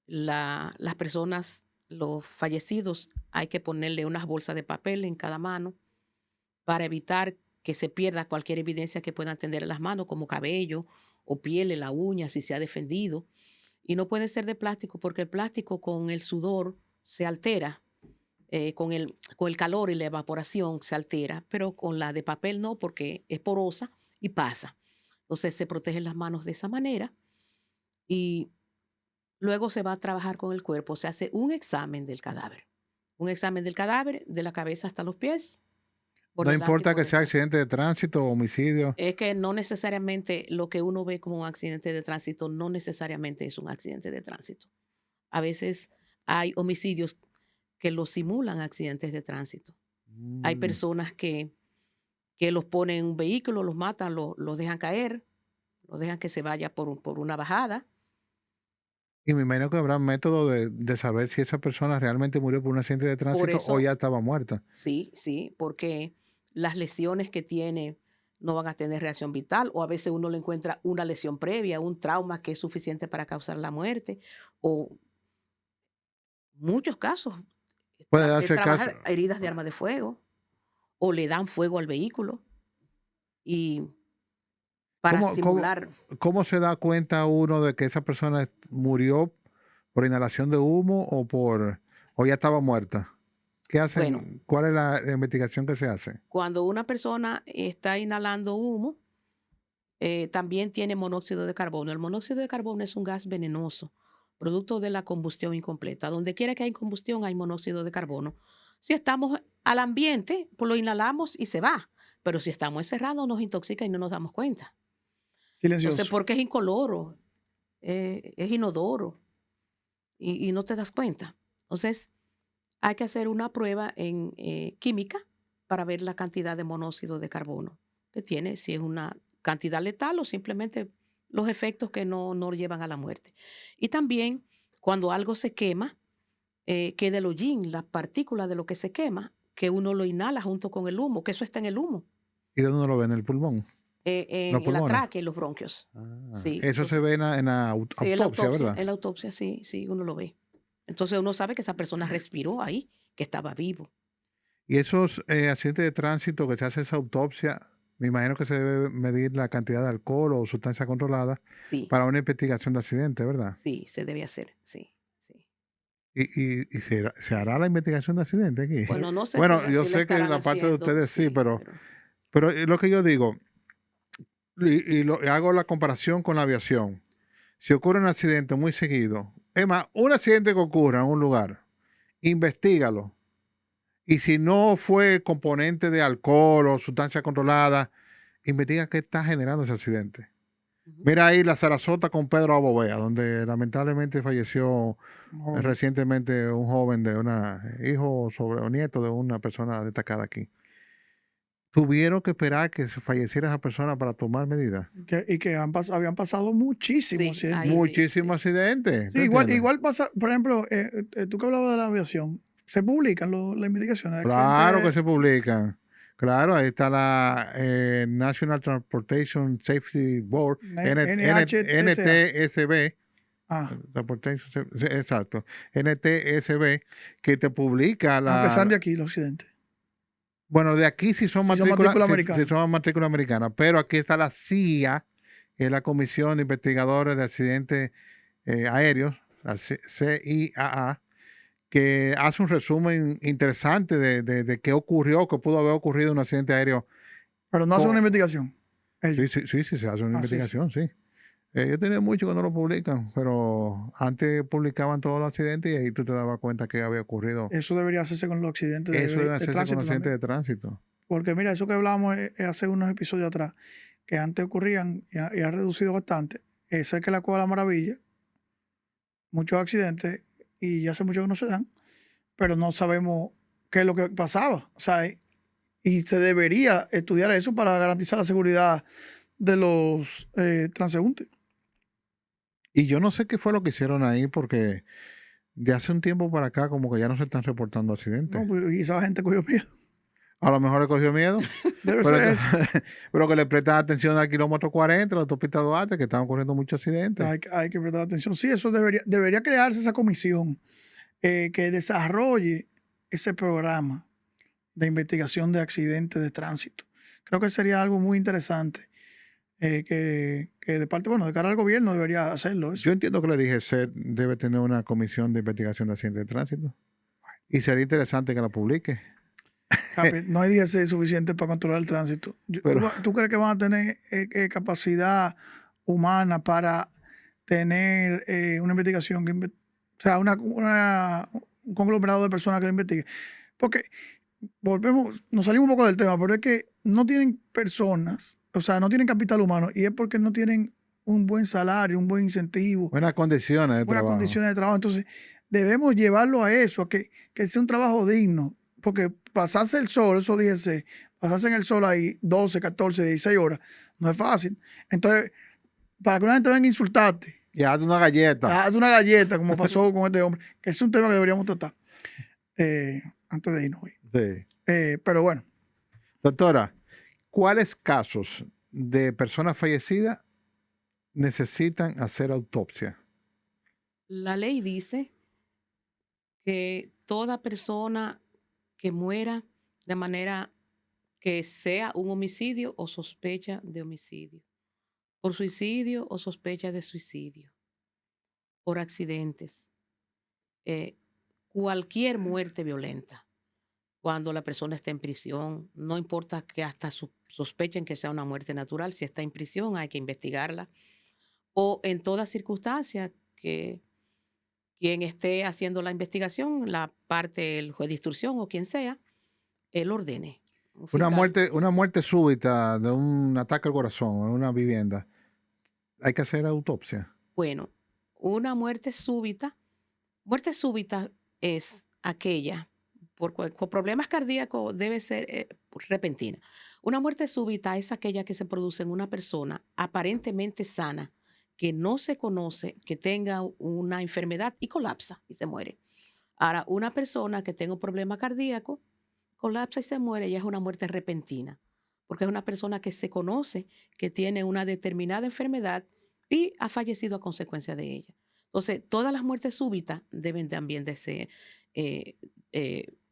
Las personas, los fallecidos, hay que ponerle unas bolsas de papel en cada mano para evitar que se pierda cualquier evidencia que puedan tener en las manos, como cabello o piel en la uña, si se ha defendido. Y no puede ser de plástico, porque el plástico con el sudor se altera, con el calor y la evaporación se altera, pero con la de papel no, porque es porosa y pasa. Entonces se protegen las manos de esa manera y luego se va a trabajar con el cuerpo. Se hace un examen del cadáver. Un examen del cadáver de la cabeza hasta los pies. No importa que sea accidente de tránsito o homicidio. Es que no necesariamente lo que uno ve como un accidente de tránsito no necesariamente es un accidente de tránsito. A veces hay homicidios que los simulan accidentes de tránsito. Hay personas que los ponen en un vehículo, los matan, los dejan caer, los dejan que se vaya por una bajada. Y me imagino que habrá método de saber si esa persona realmente murió por un accidente de tránsito o ya estaba muerta. Sí, porque las lesiones que tiene no van a tener reacción vital, o a veces uno le encuentra una lesión previa, un trauma que es suficiente para causar la muerte, o muchos casos. Puede darse caso. Heridas de arma de fuego, o le dan fuego al vehículo. Y para simular. ¿Cómo se da cuenta uno de que esa persona murió por inhalación de humo o ya estaba muerta? ¿Qué hacen? Bueno, ¿Cuál es la investigación que se hace? Cuando una persona está inhalando humo, también tiene monóxido de carbono. El monóxido de carbono es un gas venenoso, producto de la combustión incompleta. Donde quiera que hay combustión hay monóxido de carbono. Si estamos al ambiente, pues lo inhalamos y se va. Pero si estamos encerrados nos intoxica y no nos damos cuenta. Silencioso. Entonces, porque es incoloro. es inodoro y no te das cuenta. Entonces, hay que hacer una prueba en química para ver la cantidad de monóxido de carbono que tiene, si es una cantidad letal o simplemente los efectos que no llevan a la muerte. Y también, cuando algo se quema, que del hollín, las partículas de lo que se quema, que uno lo inhala junto con el humo, que eso está en el humo, ¿Y dónde uno lo ve? ¿En el pulmón? ¿Los en la pulmones? tráquea y los bronquios. Sí, Eso se entonces, ve en la sí, en la autopsia, ¿verdad? en la autopsia, sí, sí, uno lo ve. Entonces uno sabe que esa persona respiró ahí, que estaba vivo. Y esos accidentes de tránsito que se hace esa autopsia, me imagino que se debe medir la cantidad de alcohol o sustancia controlada Sí, para una investigación de accidente, ¿verdad? sí, se debe hacer, sí, sí. ¿Y se hará la investigación de accidente aquí? Bueno, no sé Bueno, yo si la sé que en estarán la parte de haciendo, ustedes sí, sí, pero lo que yo digo, y hago la comparación con la aviación. Si ocurre un accidente muy seguido, es más, un accidente que ocurra en un lugar, investígalo. Y si no fue componente de alcohol o sustancia controlada, investiga qué está generando ese accidente. ujú. Mira ahí la Sarasota con Pedro Abovea, donde lamentablemente falleció Joven. recientemente un joven de hijo o nieto de una persona destacada aquí. Tuvieron que esperar que se falleciera esa persona para tomar medidas. Y que habían pasado muchísimos Sí, accidentes. ahí sí, Muchísimos sí. accidentes, Sí, ¿tú igual, entiendes? igual pasa, por ejemplo, tú que hablabas de la aviación, se publican las investigaciones de Claro que accidentes. se publican. Claro, ahí está la National Transportation Safety Board, NHTSA. NTSB, Ah, sí, exacto, NTSB, que te publica aunque sean de aquí los accidentes. bueno, de aquí sí son Si son matrículas, matrícula sí americana. son matrícula americana, pero aquí está la CIA, que es la Comisión de Investigadores de Accidentes Aéreos, la CIAA, que hace un resumen interesante de qué ocurrió, qué pudo haber ocurrido en un accidente aéreo. Pero no hacen una investigación. Ellos. Sí, se hace una Ah, sí, sí. investigación, sí. Yo tenía mucho que no lo publican, pero antes publicaban todos los accidentes y ahí tú te dabas cuenta que había ocurrido. Eso debería hacerse con los accidentes Eso debe de hacerse con tránsito los accidentes también. de tránsito. Porque mira, eso que hablábamos hace unos episodios atrás, que antes ocurrían y ha reducido bastante, cerca de la Cueva de la Maravilla, muchos accidentes y ya hace mucho que no se dan, pero no sabemos qué es lo que pasaba. O sea, y se debería estudiar eso para garantizar la seguridad de los transeúntes. Y yo no sé qué fue lo que hicieron ahí porque de hace un tiempo para acá como que ya no se están reportando accidentes. No, pues, y esa gente cogió miedo. A lo mejor le cogió miedo, Debe pero ser que, eso. pero que le prestan atención al kilómetro 40, la autopista Duarte, que estaban ocurriendo muchos accidentes. Hay que prestar atención. Sí, eso debería crearse esa comisión que desarrolle ese programa de investigación de accidentes de tránsito. Creo que sería algo muy interesante que de parte, bueno, de cara al gobierno debería hacerlo. Eso. Yo entiendo que la DGC debe tener una comisión de investigación de accidentes de tránsito. Y sería interesante que la publique. Capi, no hay DGC suficiente para controlar el tránsito. Pero ¿Tú crees que van a tener capacidad humana para tener una investigación, o sea, un conglomerado de personas que lo investigue? Porque nos salimos un poco del tema, pero es que no tienen personas, o sea, no tienen capital humano y es porque no tienen un buen salario, un buen incentivo, buenas condiciones de buenas trabajo. condiciones de trabajo. Entonces, debemos llevarlo a eso, a que sea un trabajo digno, porque pasarse el sol, eso dije, pasarse en el sol ahí 12, 14, 16 horas, no es fácil. Entonces, para que una gente venga a insultarte, Y hazte una galleta. hazte una galleta, como pasó con este hombre, que es un tema que deberíamos tratar antes de irnos hoy. Sí. Pero bueno, Doctora, ¿cuáles casos de personas fallecidas necesitan hacer autopsia? La ley dice que toda persona que muera de manera que sea un homicidio o sospecha de homicidio, por suicidio o sospecha de suicidio, por accidentes, cualquier muerte violenta, cuando la persona está en prisión, no importa que hasta sospechen que sea una muerte natural, si está en prisión hay que investigarla, o en toda circunstancia que quien esté haciendo la investigación, la parte, el juez de instrucción o quien sea, él ordene. Un fiscal. Una muerte súbita de un ataque al corazón en una vivienda. ¿Hay que hacer autopsia? Bueno, una muerte súbita es aquella, por problemas cardíacos debe ser repentina. Una muerte súbita es aquella que se produce en una persona aparentemente sana, que no se conoce, que tenga una enfermedad y colapsa y se muere. Ahora, una persona que tenga un problema cardíaco, colapsa y se muere, ya es una muerte repentina, porque es una persona que se conoce, que tiene una determinada enfermedad y ha fallecido a consecuencia de ella. Entonces, todas las muertes súbitas deben también de ser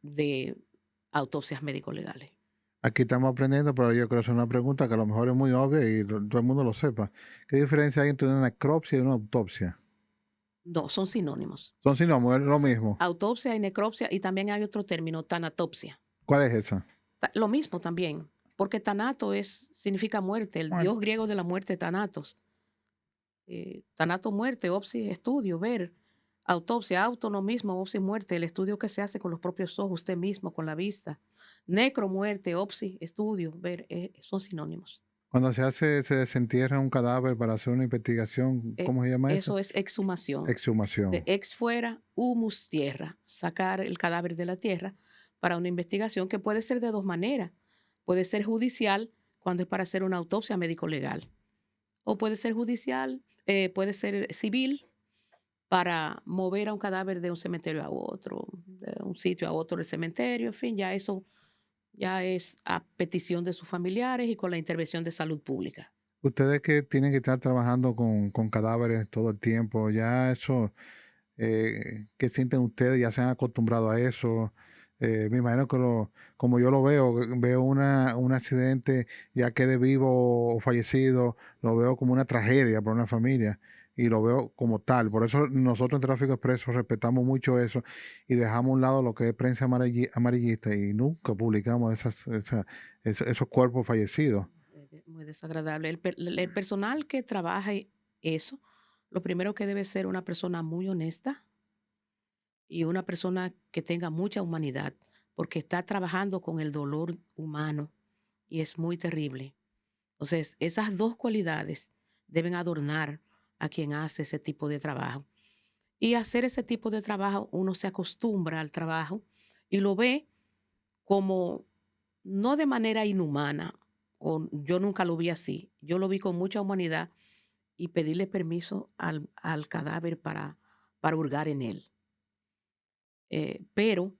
de autopsias médico-legales. Aquí estamos aprendiendo, pero yo creo que es una pregunta que a lo mejor es muy obvia y todo el mundo lo sepa. ¿Qué diferencia hay entre una necropsia y una autopsia? No, son sinónimos. Son sinónimos, es lo mismo. Autopsia y necropsia, y también hay otro término, tanatopsia. ¿Cuál es esa? Lo mismo también, porque tanato significa muerte, el dios griego de la muerte, Thanatos. Tanato, muerte, opsis, estudio, ver. Autopsia, autonomismo, opsis, muerte, el estudio que se hace con los propios ojos, usted mismo, con la vista. Necro, muerte, opsis, estudio, ver, son sinónimos. Cuando se desentierra un cadáver para hacer una investigación, ¿cómo se llama eso? Eso es exhumación. Exhumación. De ex fuera, humus, tierra. Sacar el cadáver de la tierra para una investigación que puede ser de dos maneras. Puede ser judicial, cuando es para hacer una autopsia médico-legal. O puede ser judicial, puede ser civil, para mover a un cadáver de un cementerio a otro, de un sitio a otro del cementerio, en fin, ya eso ya es a petición de sus familiares y con la intervención de salud pública. Ustedes que tienen que estar trabajando con cadáveres todo el tiempo, ya eso, ¿qué sienten ustedes? ¿Ya se han acostumbrado a eso? Me imagino que como yo lo veo un accidente, ya quede vivo o fallecido, lo veo como una tragedia para una familia y lo veo como tal. Por eso nosotros en Tráfico Expreso respetamos mucho eso y dejamos a un lado lo que es prensa amarillista y nunca publicamos esos cuerpos fallecidos. Muy desagradable. El personal que trabaja eso, lo primero que debe ser una persona muy honesta y una persona que tenga mucha humanidad, porque está trabajando con el dolor humano y es muy terrible. Entonces, esas dos cualidades deben adornar a quien hace ese tipo de trabajo. Y hacer ese tipo de trabajo, uno se acostumbra al trabajo y lo ve como no de manera inhumana, o yo nunca lo vi así, yo lo vi con mucha humanidad y pedirle permiso al cadáver para hurgar en él. Pero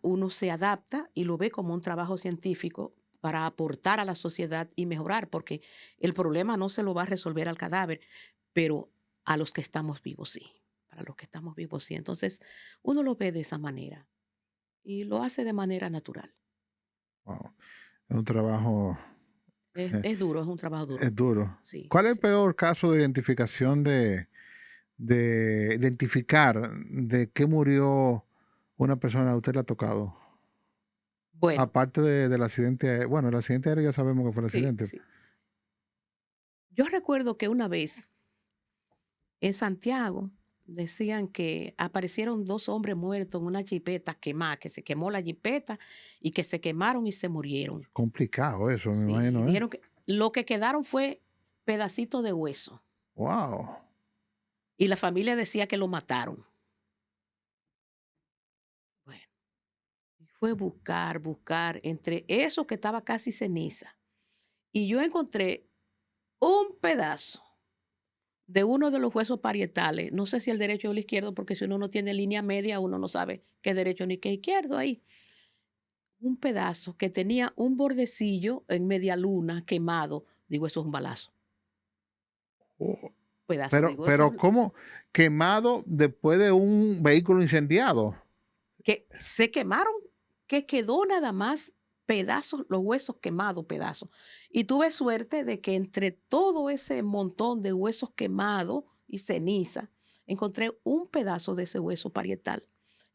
uno se adapta y lo ve como un trabajo científico para aportar a la sociedad y mejorar, porque el problema no se lo va a resolver al cadáver, pero a los que estamos vivos sí, para los que estamos vivos sí. Entonces, uno lo ve de esa manera y lo hace de manera natural. Wow. Es un trabajo... Es duro, es un trabajo duro. Es duro. Sí, ¿Cuál es el sí. peor caso de identificación de identificar de qué murió una persona? ¿A usted le ha tocado? Bueno, Aparte del accidente, bueno, el accidente aéreo ya sabemos que fue el sí, accidente. sí. Yo recuerdo que una vez en Santiago decían que aparecieron dos hombres muertos en una jipeta quemada, que se quemó la jipeta y que se quemaron y se murieron. Complicado eso, me Sí, imagino, ¿eh? dijeron que lo que quedaron fue pedacitos de hueso Wow. y la familia decía que lo mataron. Bueno, y fue buscar entre eso que estaba casi ceniza y yo encontré un pedazo de uno de los huesos parietales, no sé si el derecho o el izquierdo, porque si uno no tiene línea media, uno no sabe qué derecho ni qué izquierdo ahí. Un pedazo que tenía un bordecillo en media luna quemado. Digo, eso es un balazo. Oh. Pedazo, digo, eso Pero ¿cómo? Quemado después de un vehículo incendiado. que se quemaron, que quedó nada más pedazos, los huesos quemados, pedazos. Y tuve suerte de que entre todo ese montón de huesos quemados y ceniza, encontré un pedazo de ese hueso parietal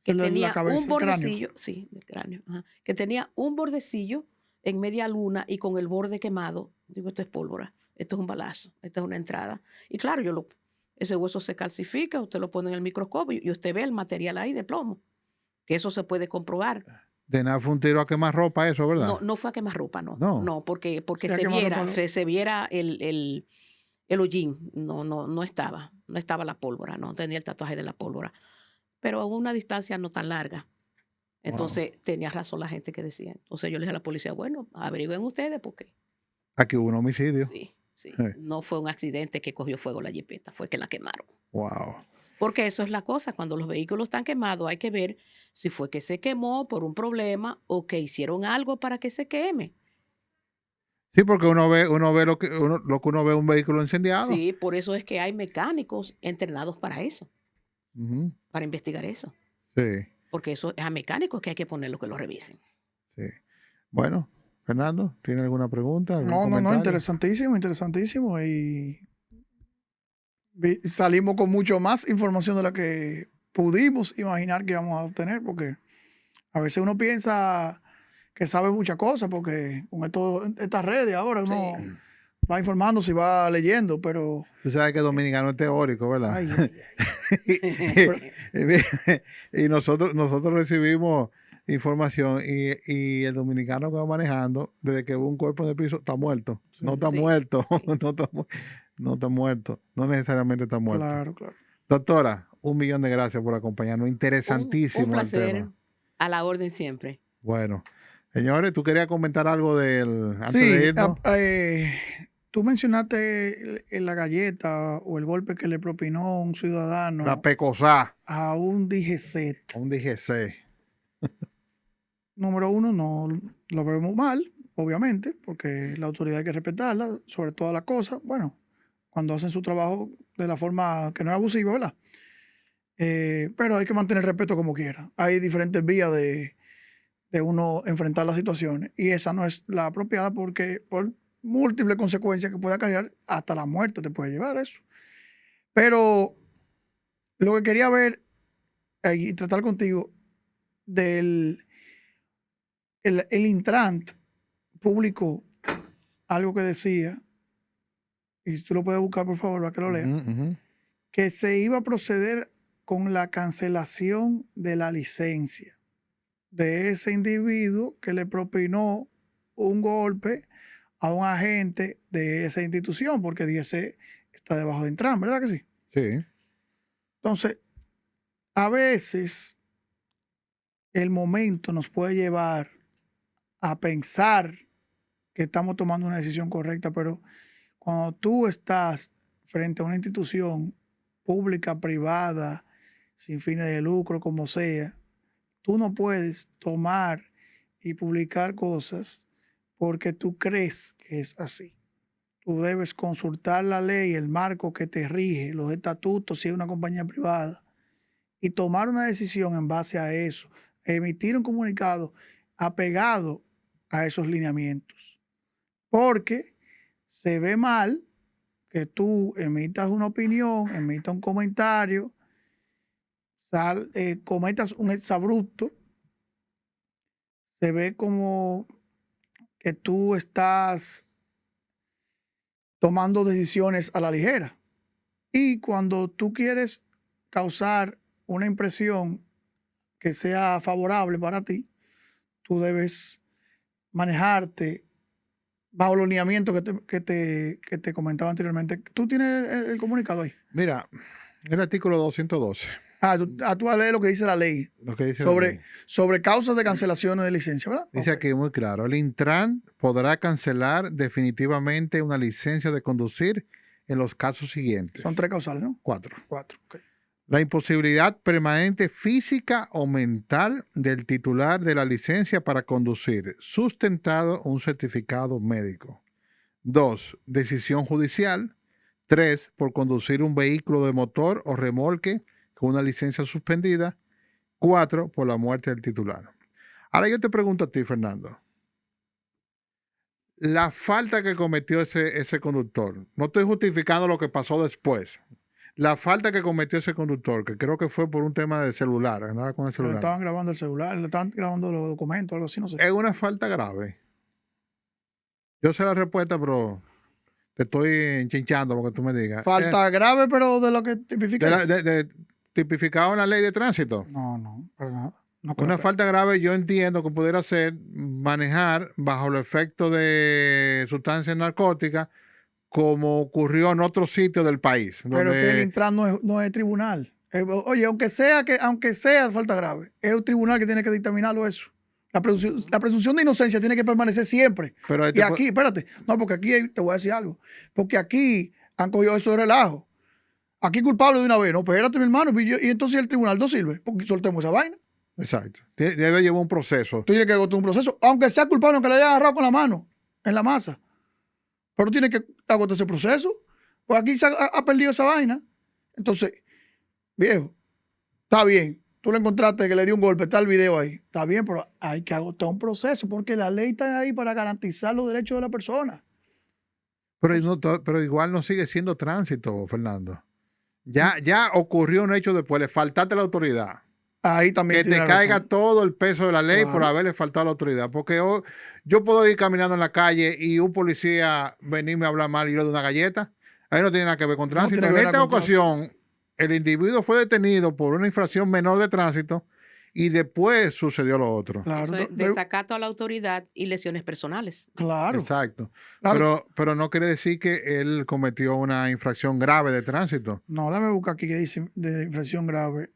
que tenía un bordecillo, sí, del cráneo, que tenía un bordecillo en media luna y con el borde quemado. Digo, esto es pólvora, esto es un balazo, esta es una entrada. Y claro, ese hueso se calcifica, usted lo pone en el microscopio y usted ve el material ahí de plomo, que eso se puede comprobar. De nada fue un tiro a quemar ropa eso, ¿verdad? No, no fue a quemar ropa, no. No. No, porque Se se viera el hollín, no estaba la pólvora, no tenía el tatuaje de la pólvora, pero a una distancia no tan larga. Wow. Entonces, tenía razón la gente que decía. Entonces, yo le dije a la policía, bueno, averigüen ustedes porque Aquí hubo un homicidio. sí, Sí. no fue un accidente que cogió fuego la jipeta, fue que la quemaron. Wow. Porque eso es la cosa, cuando los vehículos están quemados hay que ver si fue que se quemó por un problema o que hicieron algo para que se queme. Sí, porque uno ve lo que uno ve un vehículo incendiado. Sí, por eso es que hay mecánicos entrenados para eso, Ujú. para investigar eso. Sí, Porque eso es a mecánicos que hay que ponerlo que lo revisen. sí. Bueno, Fernando, ¿tiene alguna pregunta, algún No, comentario? interesantísimo, interesantísimo. Y salimos con mucho más información de la que pudimos imaginar que íbamos a obtener, porque a veces uno piensa que sabe muchas cosas, porque con estas redes ahora uno va informándose y va leyendo, pero... Tú sabes que dominicano es teórico, ¿verdad? Ay, ay, ay. Y nosotros recibimos información y el dominicano que va manejando, desde que hubo un cuerpo en el piso, está muerto. No está Sí, muerto. sí. No está muerto. No necesariamente está muerto. Claro, claro. Doctora, 1.000.000 de gracias por acompañarnos. Interesantísimo Un el placer, tema. a la orden siempre. Bueno, señores, ¿tú querías comentar algo antes Sí, de irnos? tú mencionaste la galleta o el golpe que le propinó un ciudadano La pecosá, a un DGC. un DGC. Número uno, no lo vemos mal, obviamente, porque la autoridad hay que respetarla sobre todas las cosas. Bueno, cuando hacen su trabajo de la forma que no es abusiva, ¿verdad? Pero hay que mantener el respeto como quiera. Hay diferentes vías de uno enfrentar las situaciones y esa no es la apropiada porque por múltiples consecuencias que puede acarrear, hasta la muerte te puede llevar eso. Pero lo que quería ver y tratar contigo del el Intran publicó algo que decía, y si tú lo puedes buscar por favor para que lo leas, que se iba a proceder con la cancelación de la licencia de ese individuo que le propinó un golpe a un agente de esa institución, porque DGC está debajo de Intran, ¿verdad que sí? Sí. Entonces, a veces el momento nos puede llevar a pensar que estamos tomando una decisión correcta, pero cuando tú estás frente a una institución pública, privada, sin fines de lucro, como sea, tú no puedes tomar y publicar cosas porque tú crees que es así. Tú debes consultar la ley, el marco que te rige, los estatutos si es una compañía privada, y tomar una decisión en base a eso, emitir un comunicado apegado a esos lineamientos. Porque se ve mal que tú emitas una opinión, emitas un comentario, cometas un exabrupto, se ve como que tú estás tomando decisiones a la ligera. Y cuando tú quieres causar una impresión que sea favorable para ti, tú debes manejarte bajo los lineamientos que te comentaba anteriormente. ¿Tú tienes el comunicado ahí? Mira, el artículo 212. Tú vas a leer lo que dice la ley Lo que dice la ley. sobre causas de cancelaciones de licencia, ¿verdad? Dice aquí muy claro, el Intran podrá cancelar definitivamente una licencia de conducir en los casos siguientes. Son 3 causales, ¿no? 4. 4, ok. La imposibilidad permanente física o mental del titular de la licencia para conducir, sustentado un certificado médico. 2. Decisión judicial. 3. Por conducir un vehículo de motor o remolque con una licencia suspendida. 4. Por la muerte del titular. Ahora yo te pregunto a ti, Fernando. La falta que cometió ese conductor, no estoy justificando lo que pasó después. La falta que cometió ese conductor, que creo que fue por un tema de celular, andaba con el Le celular. estaban grabando el celular, le estaban grabando los documentos, algo así, no sé. Es una falta grave. Yo sé la respuesta, pero te estoy enchinchando porque tú me digas. Falta grave, pero de lo que tipifica. Tipificado en la ley de tránsito. No, para nada. No, Una falta grave yo entiendo que pudiera ser manejar bajo el efecto de sustancias narcóticas como ocurrió en otros sitios del país. Pero que el Intran no es tribunal. Oye, aunque sea falta grave, es un tribunal que tiene que dictaminarlo eso. La presunción de inocencia tiene que permanecer siempre. Pero y aquí, espérate, no, porque aquí te voy a decir algo. Porque aquí han cogido eso de relajo. Aquí culpable de una vez. No, espérate, mi hermano. Y entonces el tribunal no sirve. Porque soltemos esa vaina. Exacto. Debe llevar un proceso. Tú tienes que agotar un proceso. Aunque sea culpable, aunque le haya agarrado con la mano en la masa. Pero tiene que agotar ese proceso. Pues aquí se ha perdido esa vaina. Entonces, viejo, está bien. Tú le encontraste que le dio un golpe, está el video ahí. Está bien, pero hay que agotar un proceso porque la ley está ahí para garantizar los derechos de la persona. Pero igual no sigue siendo tránsito, Fernando. Ya ocurrió un hecho después, le faltaste a la autoridad. Ahí también que te caiga razón. Todo el peso de la ley por haberle faltado a la autoridad. Porque yo puedo ir caminando en la calle y un policía venirme a hablar mal y yo de una galleta. Ahí no tiene nada que ver con tránsito. En esta ocasión, el individuo fue detenido por una infracción menor de tránsito y después sucedió lo otro. Claro. Desacato a la autoridad y lesiones personales. Claro. Exacto. Claro. Pero no quiere decir que él cometió una infracción grave de tránsito. No, dame buscar aquí que dice de infracción grave.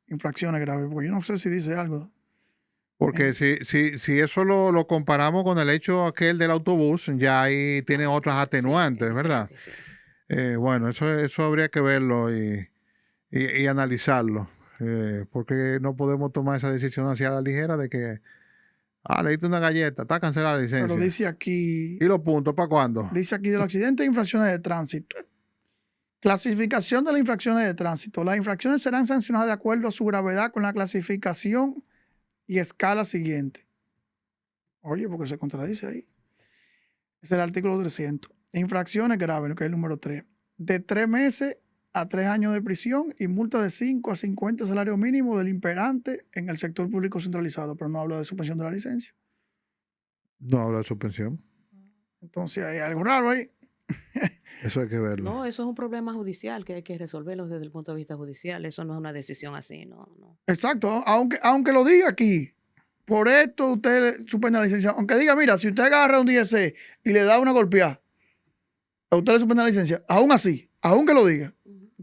Infracciones graves, porque yo no sé si dice algo. Porque si eso lo comparamos con el hecho aquel del autobús, ya ahí tiene otras atenuantes, ¿verdad? Sí. Bueno, eso habría que verlo y analizarlo, porque no podemos tomar esa decisión hacia la ligera de que, le diste una galleta, está cancelada la licencia. Pero dice aquí... ¿Y los puntos para cuándo? Dice aquí de los accidentes e infracciones de tránsito. Clasificación de las infracciones de tránsito. Las infracciones serán sancionadas de acuerdo a su gravedad con la clasificación y escala siguiente. Oye, porque se contradice ahí. Es el artículo 300. Infracciones graves, que es el número 3. De 3 meses a 3 años de prisión y multa de 5 a 50 salarios mínimos del imperante en el sector público centralizado, pero no habla de suspensión de la licencia. No habla de suspensión. Entonces hay algo raro ahí. Eso hay que verlo. No, eso es un problema judicial que hay que resolverlo desde el punto de vista judicial. Eso no es una decisión así, no. Exacto, aunque lo diga aquí, por esto usted suspende la licencia. Aunque diga, mira, si usted agarra un DSC y le da una golpeada, a usted le suspende la licencia. Aún así, aún que lo diga,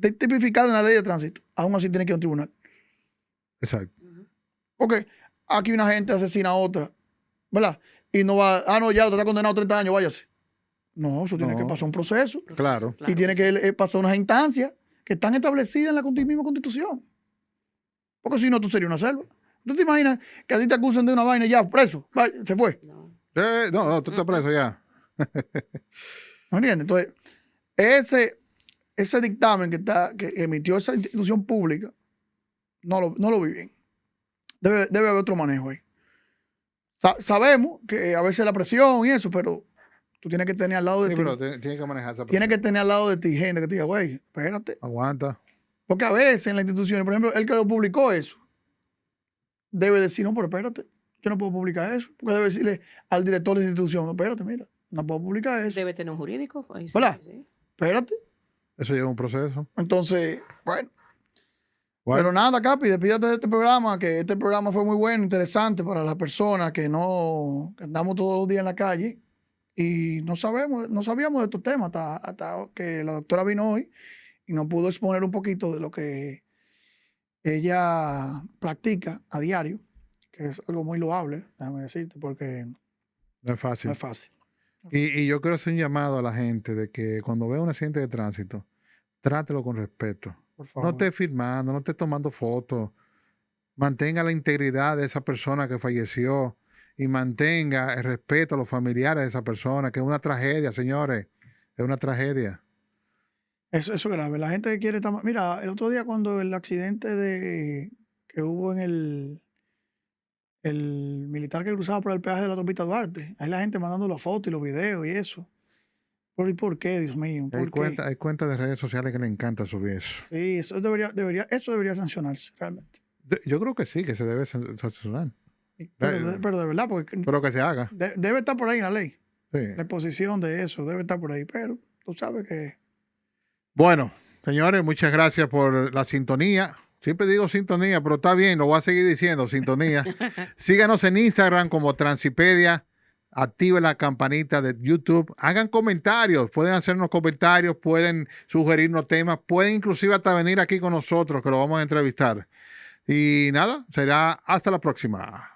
tipificado en la ley de tránsito, aún así tiene que ir a un tribunal. Exacto. Porque aquí una gente asesina a otra, ¿verdad? Y no va, no, ya usted está condenado a 30 años, váyase. No, eso tiene que pasar un proceso. Claro. Y tiene que pasar unas instancias que están establecidas en la misma Constitución. Porque si no, tú serías una selva. ¿Tú te imaginas que a ti te acusan de una vaina y ya, preso? Vaya, se fue. No, tú estás preso ya. ¿Me entiendes? Entonces, ese dictamen que emitió esa institución pública, no lo vi bien. Debe haber otro manejo ahí. Sabemos que a veces la presión y eso, pero tú tienes que tener al lado de ti. Pero tienes que manejar esa presión. Tienes que tener al lado de ti gente que te diga, güey, espérate. Aguanta. Porque a veces en las instituciones, por ejemplo, el que lo publicó eso, debe decir, no, pero espérate, yo no puedo publicar eso. Porque debe decirle al director de la institución, no, espérate, mira, no puedo publicar eso. Debe tener un jurídico. Ahí sí, ¿verdad? Sí. Espérate. Eso lleva un proceso. Entonces, bueno. Pero nada, Capi, despídate de este programa, que este programa fue muy bueno, interesante para las personas que andamos todos los días en la calle y no sabíamos de estos temas hasta que la doctora vino hoy y nos pudo exponer un poquito de lo que ella practica a diario, que es algo muy loable, déjame decirte, porque no es fácil. No es fácil. Y yo quiero hacer un llamado a la gente de que cuando vea un accidente de tránsito, trátelo con respeto. Por favor. No esté filmando, no esté tomando fotos. Mantenga la integridad de esa persona que falleció y mantenga el respeto a los familiares de esa persona, que es una tragedia, señores. Es una tragedia. Eso es grave. La gente quiere estar... Mira, el otro día cuando el accidente que hubo en el militar que cruzaba por el peaje de la autopista Duarte, hay la gente mandando las fotos y los videos y eso. ¿Y por qué, Dios mío? Hay cuentas de redes sociales que le encanta subir eso. Sí, eso debería sancionarse, realmente. Yo creo que sí, que se debe sancionar. Pero de verdad, porque... Pero que se haga. Debe estar por ahí en la ley. Sí. La exposición de eso debe estar por ahí, pero tú sabes que... Bueno, señores, muchas gracias por la sintonía. Siempre digo sintonía, pero está bien, lo voy a seguir diciendo, sintonía. Síganos en Instagram como Transipedia. activen la campanita de YouTube, hagan comentarios, pueden hacernos comentarios, pueden sugerirnos temas, pueden inclusive hasta venir aquí con nosotros, que lo vamos a entrevistar. Y nada, será hasta la próxima.